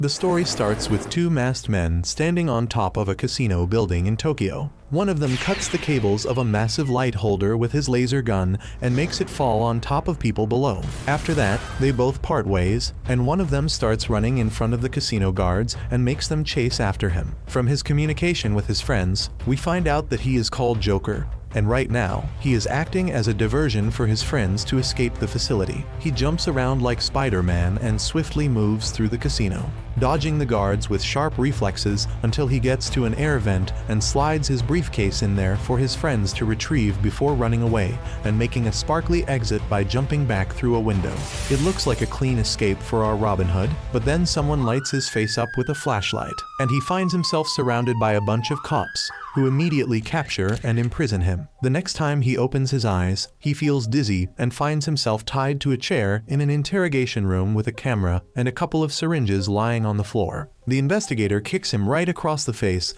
The story starts with two masked men standing on top of a casino building in Tokyo. One of them cuts the cables of a massive light holder with his laser gun and makes it fall on top of people below. After that, they both part ways, and one of them starts running in front of the casino guards and makes them chase after him. From his communication with his friends, we find out that he is called Joker, and right now, he is acting as a diversion for his friends to escape the facility. He jumps around like Spider-Man and swiftly moves through the casino, dodging the guards with sharp reflexes until he gets to an air vent and slides his briefcase in there for his friends to retrieve before running away and making a sparkly exit by jumping back through a window. It looks like a clean escape for our Robin Hood, but then someone lights his face up with a flashlight, and he finds himself surrounded by a bunch of cops, who immediately capture and imprison him. The next time he opens his eyes, he feels dizzy and finds himself tied to a chair in an interrogation room with a camera and a couple of syringes lying on the floor. The investigator kicks him right across the face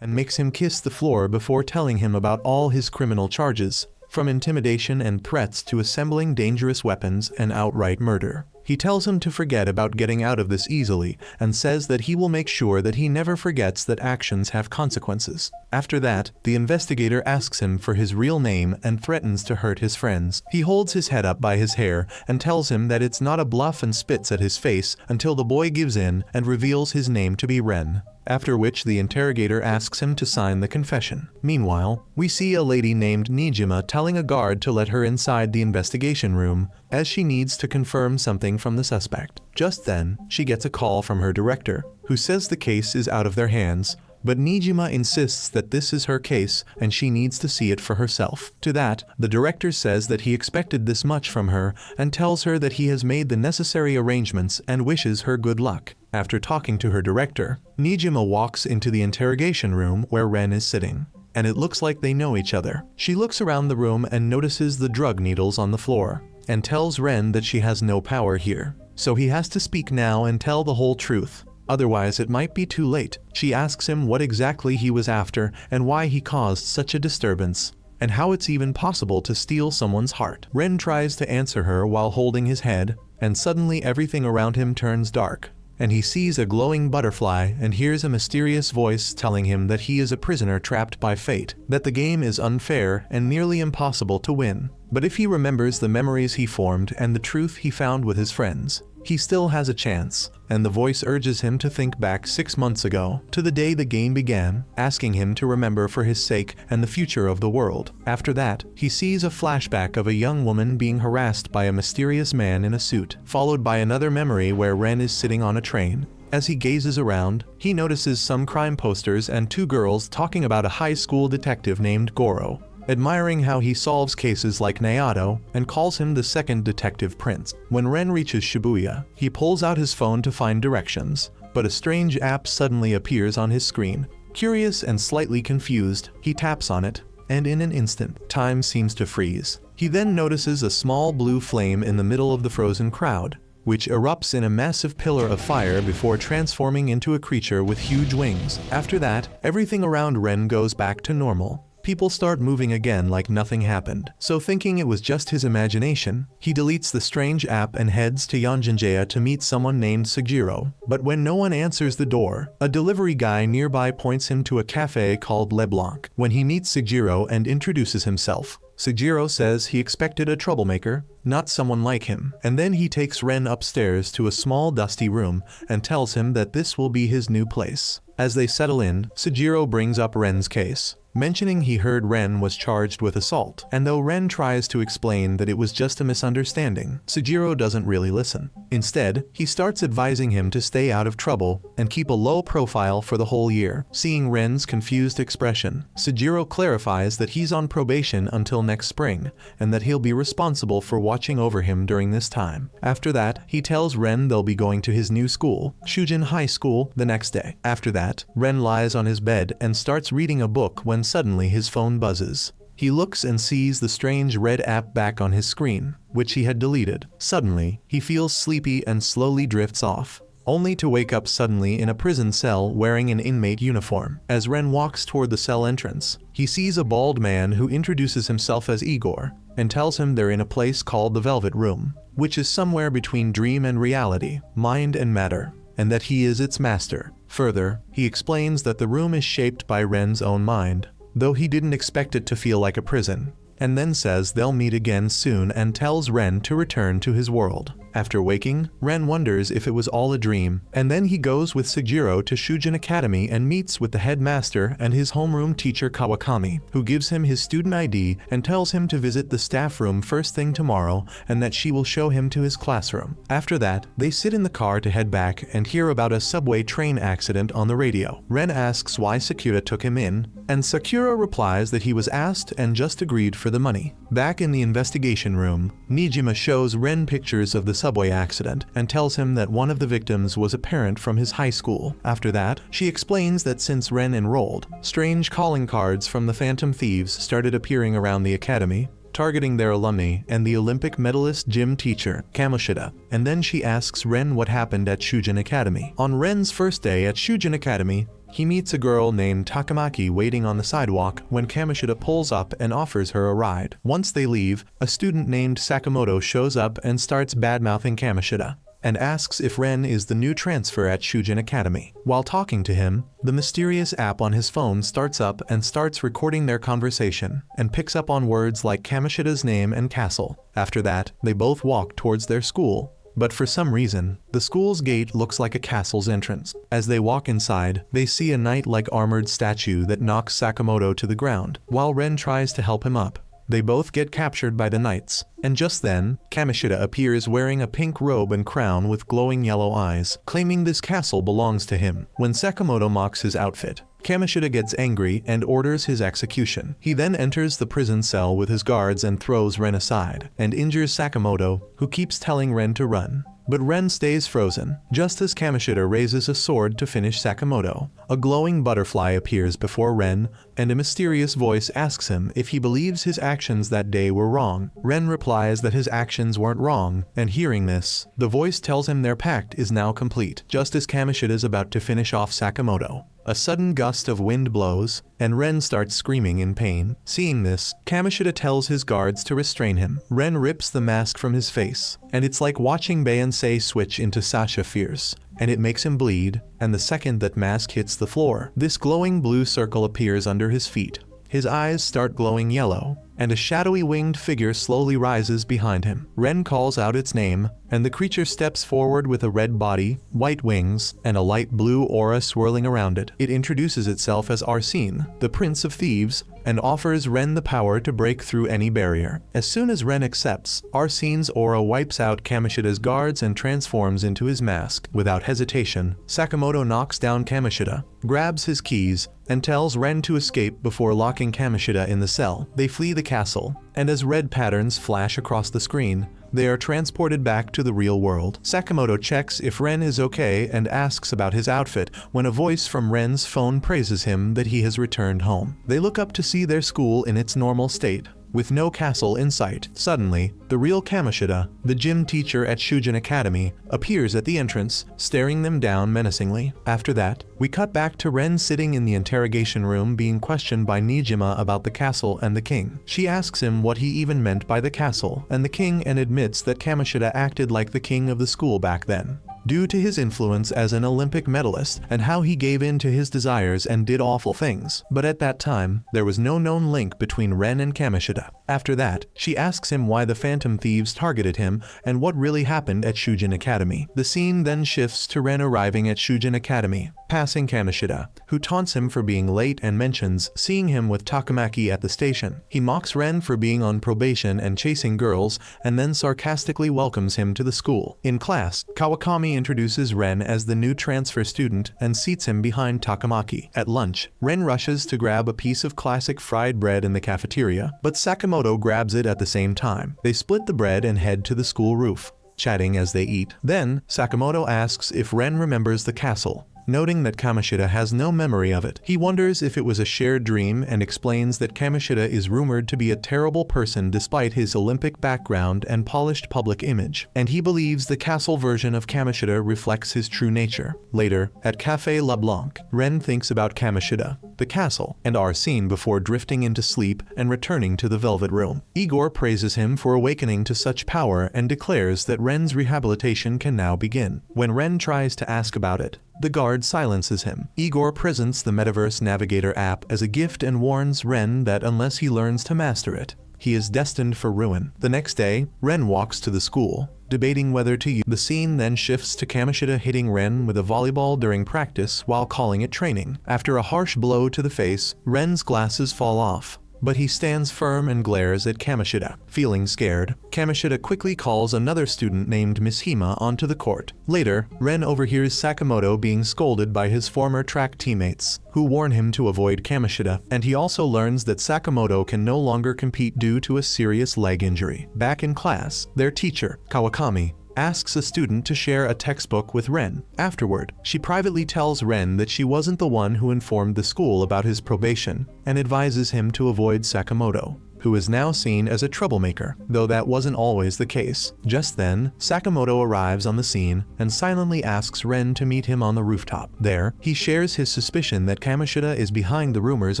and makes him kiss the floor before telling him about all his criminal charges, from intimidation and threats to assembling dangerous weapons and outright murder. He tells him to forget about getting out of this easily and says that he will make sure that he never forgets that actions have consequences. After that, the investigator asks him for his real name and threatens to hurt his friends. He holds his head up by his hair and tells him that it's not a bluff and spits at his face until the boy gives in and reveals his name to be Ren. After which the interrogator asks him to sign the confession. Meanwhile, we see a lady named Nijima telling a guard to let her inside the investigation room, as she needs to confirm something from the suspect. Just then, she gets a call from her director, who says the case is out of their hands, but Nijima insists that this is her case and she needs to see it for herself. To that, the director says that he expected this much from her and tells her that he has made the necessary arrangements and wishes her good luck. After talking to her director, Nijima walks into the interrogation room where Ren is sitting, and it looks like they know each other. She looks around the room and notices the drug needles on the floor, and tells Ren that she has no power here, so he has to speak now and tell the whole truth. Otherwise it might be too late. She asks him what exactly he was after and why he caused such a disturbance, and how it's even possible to steal someone's heart. Ren tries to answer her while holding his head, and suddenly everything around him turns dark, and he sees a glowing butterfly and hears a mysterious voice telling him that he is a prisoner trapped by fate, that the game is unfair and nearly impossible to win. But if he remembers the memories he formed and the truth he found with his friends, he still has a chance, and the voice urges him to think back 6 months ago, to the day the game began, asking him to remember for his sake and the future of the world. After that, he sees a flashback of a young woman being harassed by a mysterious man in a suit, followed by another memory where Ren is sitting on a train. As he gazes around, he notices some crime posters and two girls talking about a high school detective named Goro, admiring how he solves cases like Naoto, and calls him the second detective prince. When Ren reaches Shibuya, he pulls out his phone to find directions, but a strange app suddenly appears on his screen. Curious and slightly confused, he taps on it, and in an instant, time seems to freeze. He then notices a small blue flame in the middle of the frozen crowd, which erupts in a massive pillar of fire before transforming into a creature with huge wings. After that, everything around Ren goes back to normal. People start moving again like nothing happened. So thinking it was just his imagination, he deletes the strange app and heads to Yonjinjaya to meet someone named Sugiro. But when no one answers the door, a delivery guy nearby points him to a cafe called Leblanc. When he meets Sugiro and introduces himself, Sugiro says he expected a troublemaker, not someone like him, and then he takes Ren upstairs to a small dusty room and tells him that this will be his new place. As they settle in, Sugiro brings up Ren's case, mentioning he heard Ren was charged with assault, and though Ren tries to explain that it was just a misunderstanding, Sugiro doesn't really listen. Instead, he starts advising him to stay out of trouble and keep a low profile for the whole year. Seeing Ren's confused expression, Sugiro clarifies that he's on probation until next spring, and that he'll be responsible for watching over him during this time. After that, he tells Ren they'll be going to his new school, Shujin High School, the next day. After that, Ren lies on his bed and starts reading a book when suddenly his phone buzzes. He looks and sees the strange red app back on his screen, which he had deleted. Suddenly, he feels sleepy and slowly drifts off. only to wake up suddenly in a prison cell wearing an inmate uniform. As Ren walks toward the cell entrance, he sees a bald man who introduces himself as Igor and tells him they're in a place called the Velvet Room, which is somewhere between dream and reality, mind and matter, and that he is its master. Further, he explains that the room is shaped by Ren's own mind, though he didn't expect it to feel like a prison, and then says they'll meet again soon and tells Ren to return to his world. After waking, Ren wonders if it was all a dream, and then he goes with Sugiro to Shujin Academy and meets with the headmaster and his homeroom teacher Kawakami, who gives him his student ID and tells him to visit the staff room first thing tomorrow and that she will show him to his classroom. After that, they sit in the car to head back and hear about a subway train accident on the radio. Ren asks why Sakura took him in, and Sakura replies that he was asked and just agreed for the money. Back in the investigation room, Nijima shows Ren pictures of the subway accident and tells him that one of the victims was a parent from his high school. After that, she explains that since Ren enrolled, strange calling cards from the Phantom Thieves started appearing around the academy, targeting their alumni and the Olympic medalist gym teacher, Kamoshida. And then she asks Ren what happened at Shujin Academy. On Ren's first day at Shujin Academy, he meets a girl named Takamaki waiting on the sidewalk when Kamoshida pulls up and offers her a ride. Once they leave, a student named Sakamoto shows up and starts badmouthing Kamoshida, and asks if Ren is the new transfer at Shujin Academy. While talking to him, the mysterious app on his phone starts up and starts recording their conversation, and picks up on words like Kamoshida's name and castle. After that, they both walk towards their school, but for some reason, the school's gate looks like a castle's entrance. As they walk inside, they see a knight-like armored statue that knocks Sakamoto to the ground. While Ren tries to help him up, they both get captured by the knights, and just then, Kamoshida appears wearing a pink robe and crown with glowing yellow eyes, claiming this castle belongs to him. When Sakamoto mocks his outfit, Kamoshida gets angry and orders his execution. He then enters the prison cell with his guards and throws Ren aside, and injures Sakamoto, who keeps telling Ren to run. But Ren stays frozen, just as Kamoshida raises a sword to finish Sakamoto. A glowing butterfly appears before Ren, and a mysterious voice asks him if he believes his actions that day were wrong. Ren replies that his actions weren't wrong, and hearing this, the voice tells him their pact is now complete. Just as Kamoshida is about to finish off Sakamoto, a sudden gust of wind blows, and Ren starts screaming in pain. Seeing this, Kamoshida tells his guards to restrain him. Ren rips the mask from his face, and it's like watching Beyonce switch into Sasha Fierce, and it makes him bleed, and the second that mask hits the floor, this glowing blue circle appears under his feet. His eyes start glowing yellow, and a shadowy winged figure slowly rises behind him. Ren calls out its name, and the creature steps forward with a red body, white wings, and a light blue aura swirling around it. It introduces itself as Arsene, the Prince of Thieves, and offers Ren the power to break through any barrier. As soon as Ren accepts, Arsene's aura wipes out Kamoshida's guards and transforms into his mask. Without hesitation, Sakamoto knocks down Kamoshida, grabs his keys, and tells Ren to escape before locking Kamoshida in the cell. They flee the castle, and as red patterns flash across the screen, they are transported back to the real world. Sakamoto checks if Ren is okay and asks about his outfit when a voice from Ren's phone praises him that he has returned home. They look up to see their school in its normal state, with no castle in sight. Suddenly, the real Kamoshida, the gym teacher at Shujin Academy, appears at the entrance, staring them down menacingly. After that, we cut back to Ren sitting in the interrogation room being questioned by Nijima about the castle and the king. She asks him what he even meant by the castle and the king and admits that Kamoshida acted like the king of the school back then, due to his influence as an Olympic medalist and how he gave in to his desires and did awful things. But at that time, there was no known link between Ren and Kamoshida. After that, she asks him why the Phantom Thieves targeted him and what really happened at Shujin Academy. The scene then shifts to Ren arriving at Shujin Academy, passing Kamoshida, who taunts him for being late and mentions seeing him with Takamaki at the station. He mocks Ren for being on probation and chasing girls, and then sarcastically welcomes him to the school. In class, Kawakami introduces Ren as the new transfer student and seats him behind Takamaki. At lunch, Ren rushes to grab a piece of classic fried bread in the cafeteria, but Sakamoto grabs it at the same time. They split the bread and head to the school roof, chatting as they eat. Then, Sakamoto asks if Ren remembers the castle, noting that Kamoshida has no memory of it. He wonders if it was a shared dream and explains that Kamoshida is rumored to be a terrible person despite his Olympic background and polished public image, and he believes the castle version of Kamoshida reflects his true nature. Later, at Café Leblanc, Ren thinks about Kamoshida, the castle, and are seen before drifting into sleep and returning to the Velvet Room. Igor praises him for awakening to such power and declares that Ren's rehabilitation can now begin. When Ren tries to ask about it, the guard silences him. Igor presents the Metaverse Navigator app as a gift and warns Ren that unless he learns to master it, he is destined for ruin. The next day, Ren walks to the school, debating whether to use. The scene then shifts to Kamoshida hitting Ren with a volleyball during practice while calling it training. After a harsh blow to the face, Ren's glasses fall off, but he stands firm and glares at Kamoshida. Feeling scared, Kamoshida quickly calls another student named Nijima onto the court. Later, Ren overhears Sakamoto being scolded by his former track teammates, who warn him to avoid Kamoshida, and he also learns that Sakamoto can no longer compete due to a serious leg injury. Back in class, their teacher, Kawakami, asks a student to share a textbook with Ren. Afterward, she privately tells Ren that she wasn't the one who informed the school about his probation, and advises him to avoid Sakamoto, who is now seen as a troublemaker, though that wasn't always the case. Just then, Sakamoto arrives on the scene and silently asks Ren to meet him on the rooftop. There, he shares his suspicion that Kamoshida is behind the rumors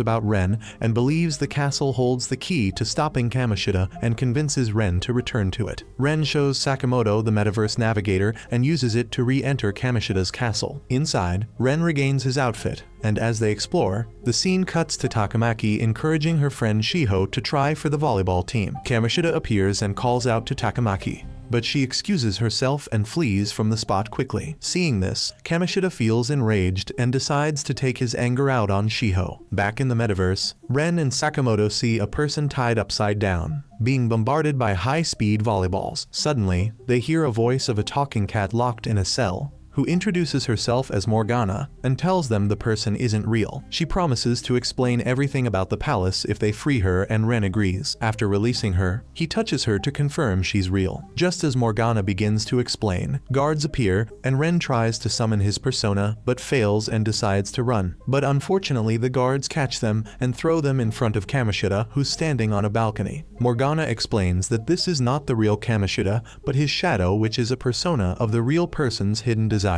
about Ren and believes the castle holds the key to stopping Kamoshida and convinces Ren to return to it. Ren shows Sakamoto the Metaverse Navigator and uses it to re-enter Kamoshida's castle. Inside, Ren regains his outfit, and as they explore, the scene cuts to Takamaki encouraging her friend Shiho to try for the volleyball team. Kamoshida appears and calls out to Takamaki, but she excuses herself and flees from the spot quickly. Seeing this, Kamoshida feels enraged and decides to take his anger out on Shiho. Back in the metaverse, Ren and Sakamoto see a person tied upside down, being bombarded by high-speed volleyballs. Suddenly, they hear a voice of a talking cat locked in a cell, who introduces herself as Morgana and tells them the person isn't real. She promises to explain everything about the palace if they free her, and Ren agrees. After releasing her, he touches her to confirm she's real. Just as Morgana begins to explain, guards appear and Ren tries to summon his persona but fails and decides to run. But unfortunately the guards catch them and throw them in front of Kamoshida, who's standing on a balcony. Morgana explains that this is not the real Kamoshida but his shadow, which is a persona of the real person's hidden desires.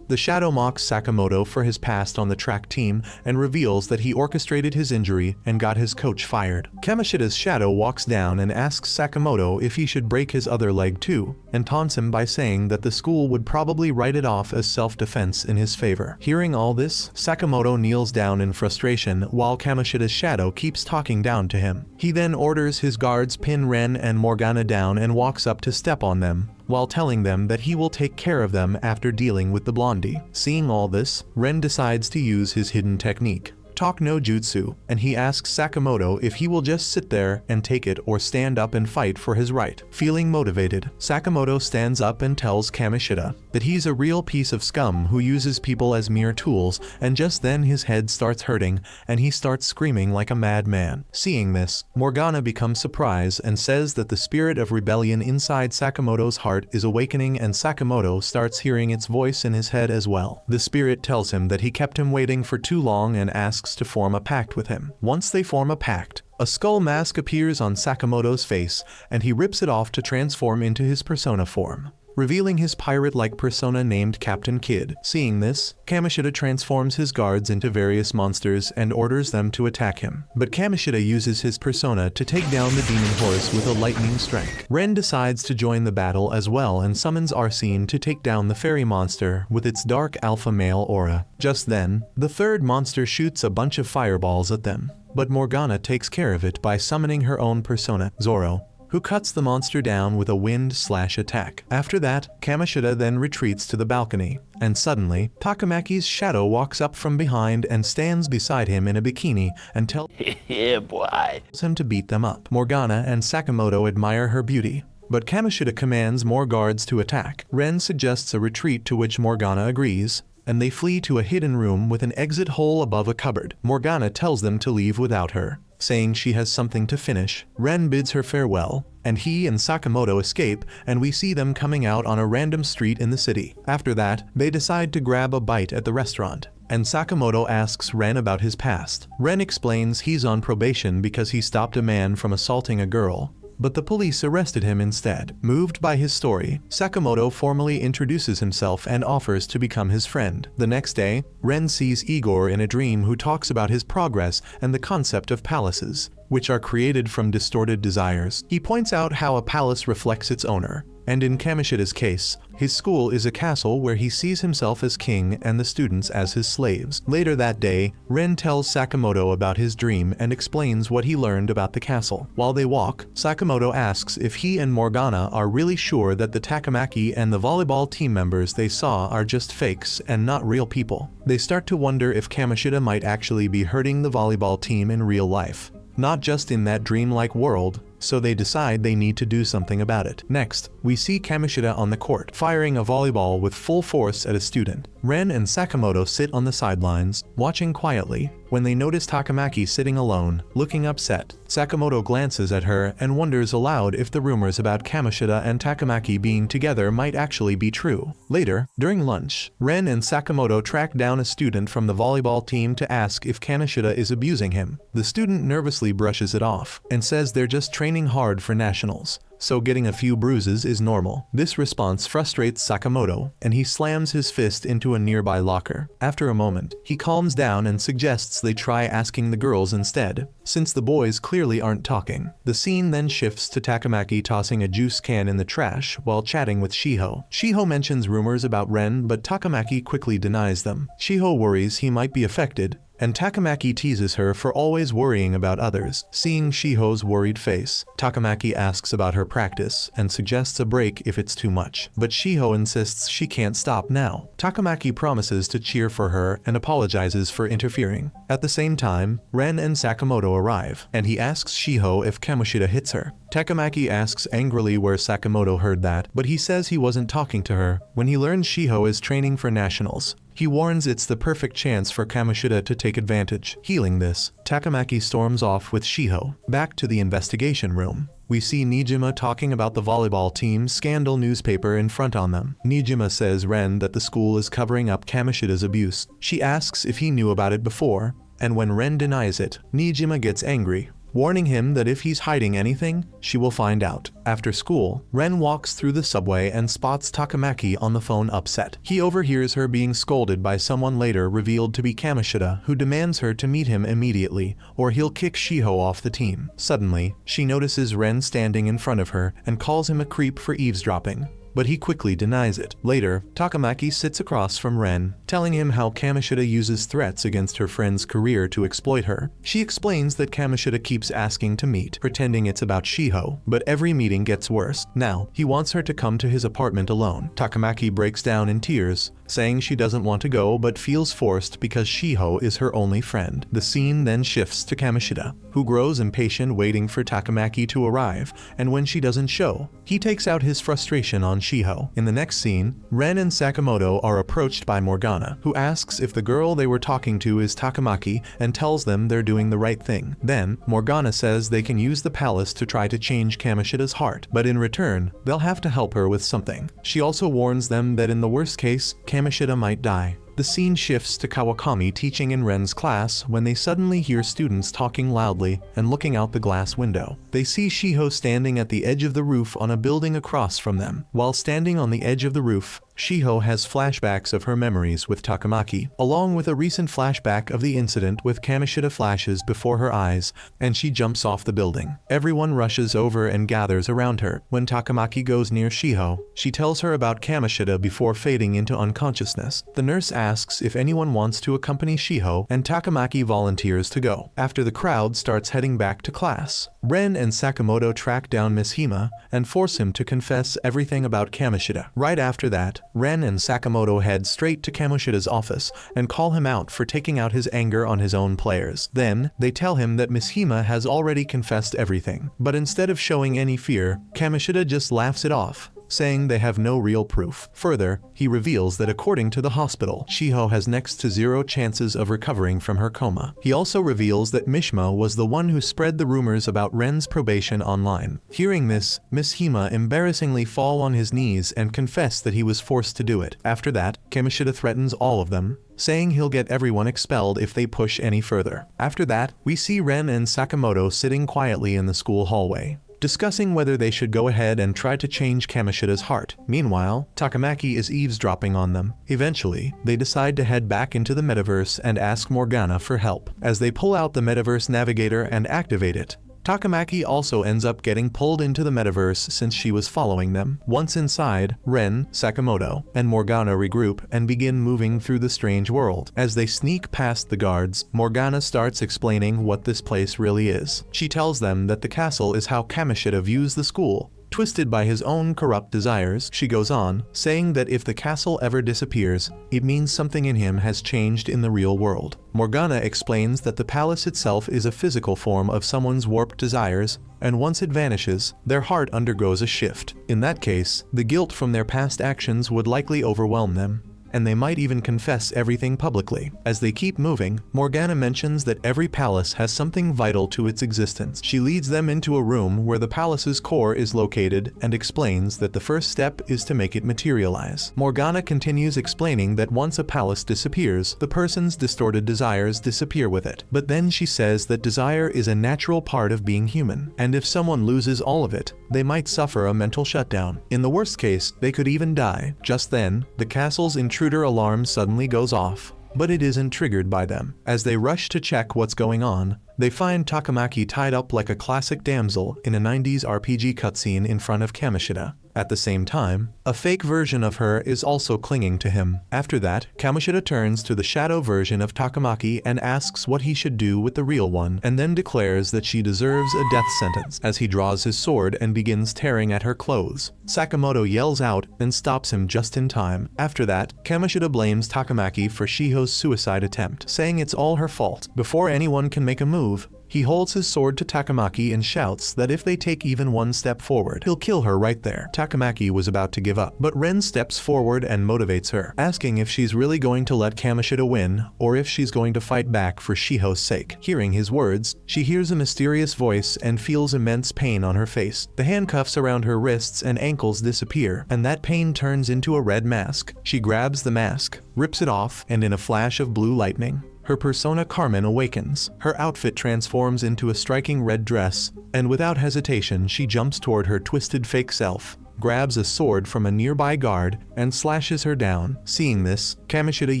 The shadow mocks Sakamoto for his past on the track team and reveals that he orchestrated his injury and got his coach fired. Kamoshida's shadow walks down and asks Sakamoto if he should break his other leg too, and taunts him by saying that the school would probably write it off as self-defense in his favor. Hearing all this, Sakamoto kneels down in frustration while Kamoshida's shadow keeps talking down to him. He then orders his guards pin Ren and Morgana down and walks up to step on them, while telling them that he will take care of them after dealing with the blondie. Seeing all this, Ren decides to use his hidden technique, Talk no Jutsu, and he asks Sakamoto if he will just sit there and take it or stand up and fight for his right. Feeling motivated, Sakamoto stands up and tells Kamoshida that he's a real piece of scum who uses people as mere tools, and just then his head starts hurting and he starts screaming like a madman. Seeing this, Morgana becomes surprised and says that the spirit of rebellion inside Sakamoto's heart is awakening, and Sakamoto starts hearing its voice in his head as well. The spirit tells him that he kept him waiting for too long and asks to form a pact with him. Once they form a pact, a skull mask appears on Sakamoto's face and he rips it off to transform into his persona form, revealing his pirate-like persona named Captain Kidd. Seeing this, Kamoshida transforms his guards into various monsters and orders them to attack him. But Kamoshida uses his persona to take down the demon horse with a lightning strike. Ren decides to join the battle as well and summons Arsene to take down the fairy monster with its dark alpha male aura. Just then, the third monster shoots a bunch of fireballs at them, but Morgana takes care of it by summoning her own persona, Zoro, who cuts the monster down with a wind/attack. After that, Kamoshida then retreats to the balcony, and suddenly, Takamaki's shadow walks up from behind and stands beside him in a bikini and tells him to beat them up. Morgana and Sakamoto admire her beauty, but Kamoshida commands more guards to attack. Ren suggests a retreat, to which Morgana agrees, and they flee to a hidden room with an exit hole above a cupboard. Morgana tells them to leave without her, saying she has something to finish. Ren bids her farewell, and he and Sakamoto escape, and we see them coming out on a random street in the city. After that, they decide to grab a bite at the restaurant, and Sakamoto asks Ren about his past. Ren explains he's on probation because he stopped a man from assaulting a girl, but the police arrested him instead. Moved by his story, Sakamoto formally introduces himself and offers to become his friend. The next day, Ren sees Igor in a dream who talks about his progress and the concept of palaces, which are created from distorted desires. He points out how a palace reflects its owner, and in Kamoshida's case, his school is a castle where he sees himself as king and the students as his slaves. Later that day, Ren tells Sakamoto about his dream and explains what he learned about the castle. While they walk, Sakamoto asks if he and Morgana are really sure that the Takamaki and the volleyball team members they saw are just fakes and not real people. They start to wonder if Kamoshida might actually be hurting the volleyball team in real life, not just in that dreamlike world, so they decide they need to do something about it. Next, we see Kamoshida on the court, firing a volleyball with full force at a student. Ren and Sakamoto sit on the sidelines, watching quietly, when they notice Takamaki sitting alone, looking upset. Sakamoto glances at her and wonders aloud if the rumors about Kamoshida and Takamaki being together might actually be true. Later, during lunch, Ren and Sakamoto track down a student from the volleyball team to ask if Kamoshida is abusing him. The student nervously brushes it off and says they're just training hard for nationals, so getting a few bruises is normal. This response frustrates Sakamoto, and he slams his fist into a nearby locker. After a moment, he calms down and suggests they try asking the girls instead, since the boys clearly aren't talking. The scene then shifts to Takamaki tossing a juice can in the trash while chatting with Shiho. Shiho mentions rumors about Ren, but Takamaki quickly denies them. Shiho worries he might be affected, and Takamaki teases her for always worrying about others. Seeing Shiho's worried face, Takamaki asks about her practice and suggests a break if it's too much, but Shiho insists she can't stop now. Takamaki promises to cheer for her and apologizes for interfering. At the same time, Ren and Sakamoto arrive, and he asks Shiho if Kamoshida hits her. Takamaki asks angrily where Sakamoto heard that, but he says he wasn't talking to her. When he learns Shiho is training for nationals, he warns it's the perfect chance for Kamoshida to take advantage. Healing this, Takamaki storms off with Shiho. Back to the investigation room, we see Nijima talking about the volleyball team's scandal newspaper in front on them. Nijima says Ren that the school is covering up Kamoshida's abuse. She asks if he knew about it before, and when Ren denies it, Nijima gets angry, warning him that if he's hiding anything, she will find out. After school, Ren walks through the subway and spots Takamaki on the phone upset. He overhears her being scolded by someone later revealed to be Kamoshida, who demands her to meet him immediately, or he'll kick Shiho off the team. Suddenly, she notices Ren standing in front of her and calls him a creep for eavesdropping, but he quickly denies it. Later, Takamaki sits across from Ren, telling him how Kamoshida uses threats against her friend's career to exploit her. She explains that Kamoshida keeps asking to meet, pretending it's about Shiho, but every meeting gets worse. Now, he wants her to come to his apartment alone. Takamaki breaks down in tears, saying she doesn't want to go but feels forced because Shiho is her only friend. The scene then shifts to Kamoshida, who grows impatient waiting for Takamaki to arrive, and when she doesn't show, he takes out his frustration on Shiho. In the next scene, Ren and Sakamoto are approached by Morgana, who asks if the girl they were talking to is Takamaki and tells them they're doing the right thing. Then, Morgana says they can use the palace to try to change Kamoshida's heart, but in return, they'll have to help her with something. She also warns them that in the worst case, Kamoshida might die. The scene shifts to Kawakami teaching in Ren's class when they suddenly hear students talking loudly and looking out the glass window. They see Shiho standing at the edge of the roof on a building across from them. While standing on the edge of the roof, Shiho has flashbacks of her memories with Takamaki, along with a recent flashback of the incident with Kamoshida flashes before her eyes, and she jumps off the building. Everyone rushes over and gathers around her. When Takamaki goes near Shiho, she tells her about Kamoshida before fading into unconsciousness. The nurse asks if anyone wants to accompany Shiho, and Takamaki volunteers to go. After the crowd starts heading back to class, Ren and Sakamoto track down Nijima and force him to confess everything about Kamoshida. Right after that, Ren and Sakamoto head straight to Kamoshida's office and call him out for taking out his anger on his own players. Then, they tell him that Nijima has already confessed everything, but instead of showing any fear, Kamoshida just laughs it off, saying they have no real proof. Further, he reveals that according to the hospital, Shiho has next to zero chances of recovering from her coma. He also reveals that Mishima was the one who spread the rumors about Ren's probation online. Hearing this, Miss Hima embarrassingly fall on his knees and confess that he was forced to do it. After that, Kamoshida threatens all of them, saying he'll get everyone expelled if they push any further. After that, we see Ren and Sakamoto sitting quietly in the school hallway, discussing whether they should go ahead and try to change Kamoshida's heart. Meanwhile, Takamaki is eavesdropping on them. Eventually, they decide to head back into the metaverse and ask Morgana for help. As they pull out the metaverse navigator and activate it, Takamaki also ends up getting pulled into the metaverse since she was following them. Once inside, Ren, Sakamoto, and Morgana regroup and begin moving through the strange world. As they sneak past the guards, Morgana starts explaining what this place really is. She tells them that the castle is how Kamoshida views the school, twisted by his own corrupt desires. She goes on, saying that if the castle ever disappears, it means something in him has changed in the real world. Morgana explains that the palace itself is a physical form of someone's warped desires, and once it vanishes, their heart undergoes a shift. In that case, the guilt from their past actions would likely overwhelm them, and they might even confess everything publicly. As they keep moving, Morgana mentions that every palace has something vital to its existence. She leads them into a room where the palace's core is located and explains that the first step is to make it materialize. Morgana continues explaining that once a palace disappears, the person's distorted desires disappear with it. But then she says that desire is a natural part of being human, and if someone loses all of it, they might suffer a mental shutdown. In the worst case, they could even die. Just then, the castle's intruder alarm suddenly goes off, but it isn't triggered by them. As they rush to check what's going on, they find Takamaki tied up like a classic damsel in a 90s RPG cutscene in front of Kamoshida. At the same time, a fake version of her is also clinging to him. After that, Kamoshida turns to the shadow version of Takamaki and asks what he should do with the real one, and then declares that she deserves a death sentence as he draws his sword and begins tearing at her clothes. Sakamoto yells out and stops him just in time. After that, Kamoshida blames Takamaki for Shiho's suicide attempt, saying it's all her fault. Before anyone can make a move, he holds his sword to Takamaki and shouts that if they take even one step forward, he'll kill her right there. Takamaki was about to give up, but Ren steps forward and motivates her, asking if she's really going to let Kamoshida win, or if she's going to fight back for Shiho's sake. Hearing his words, she hears a mysterious voice and feels immense pain on her face. The handcuffs around her wrists and ankles disappear, and that pain turns into a red mask. She grabs the mask, rips it off, and in a flash of blue lightning, her persona Carmen awakens. Her outfit transforms into a striking red dress, and without hesitation she jumps toward her twisted fake self, grabs a sword from a nearby guard, and slashes her down. Seeing this, Kamoshida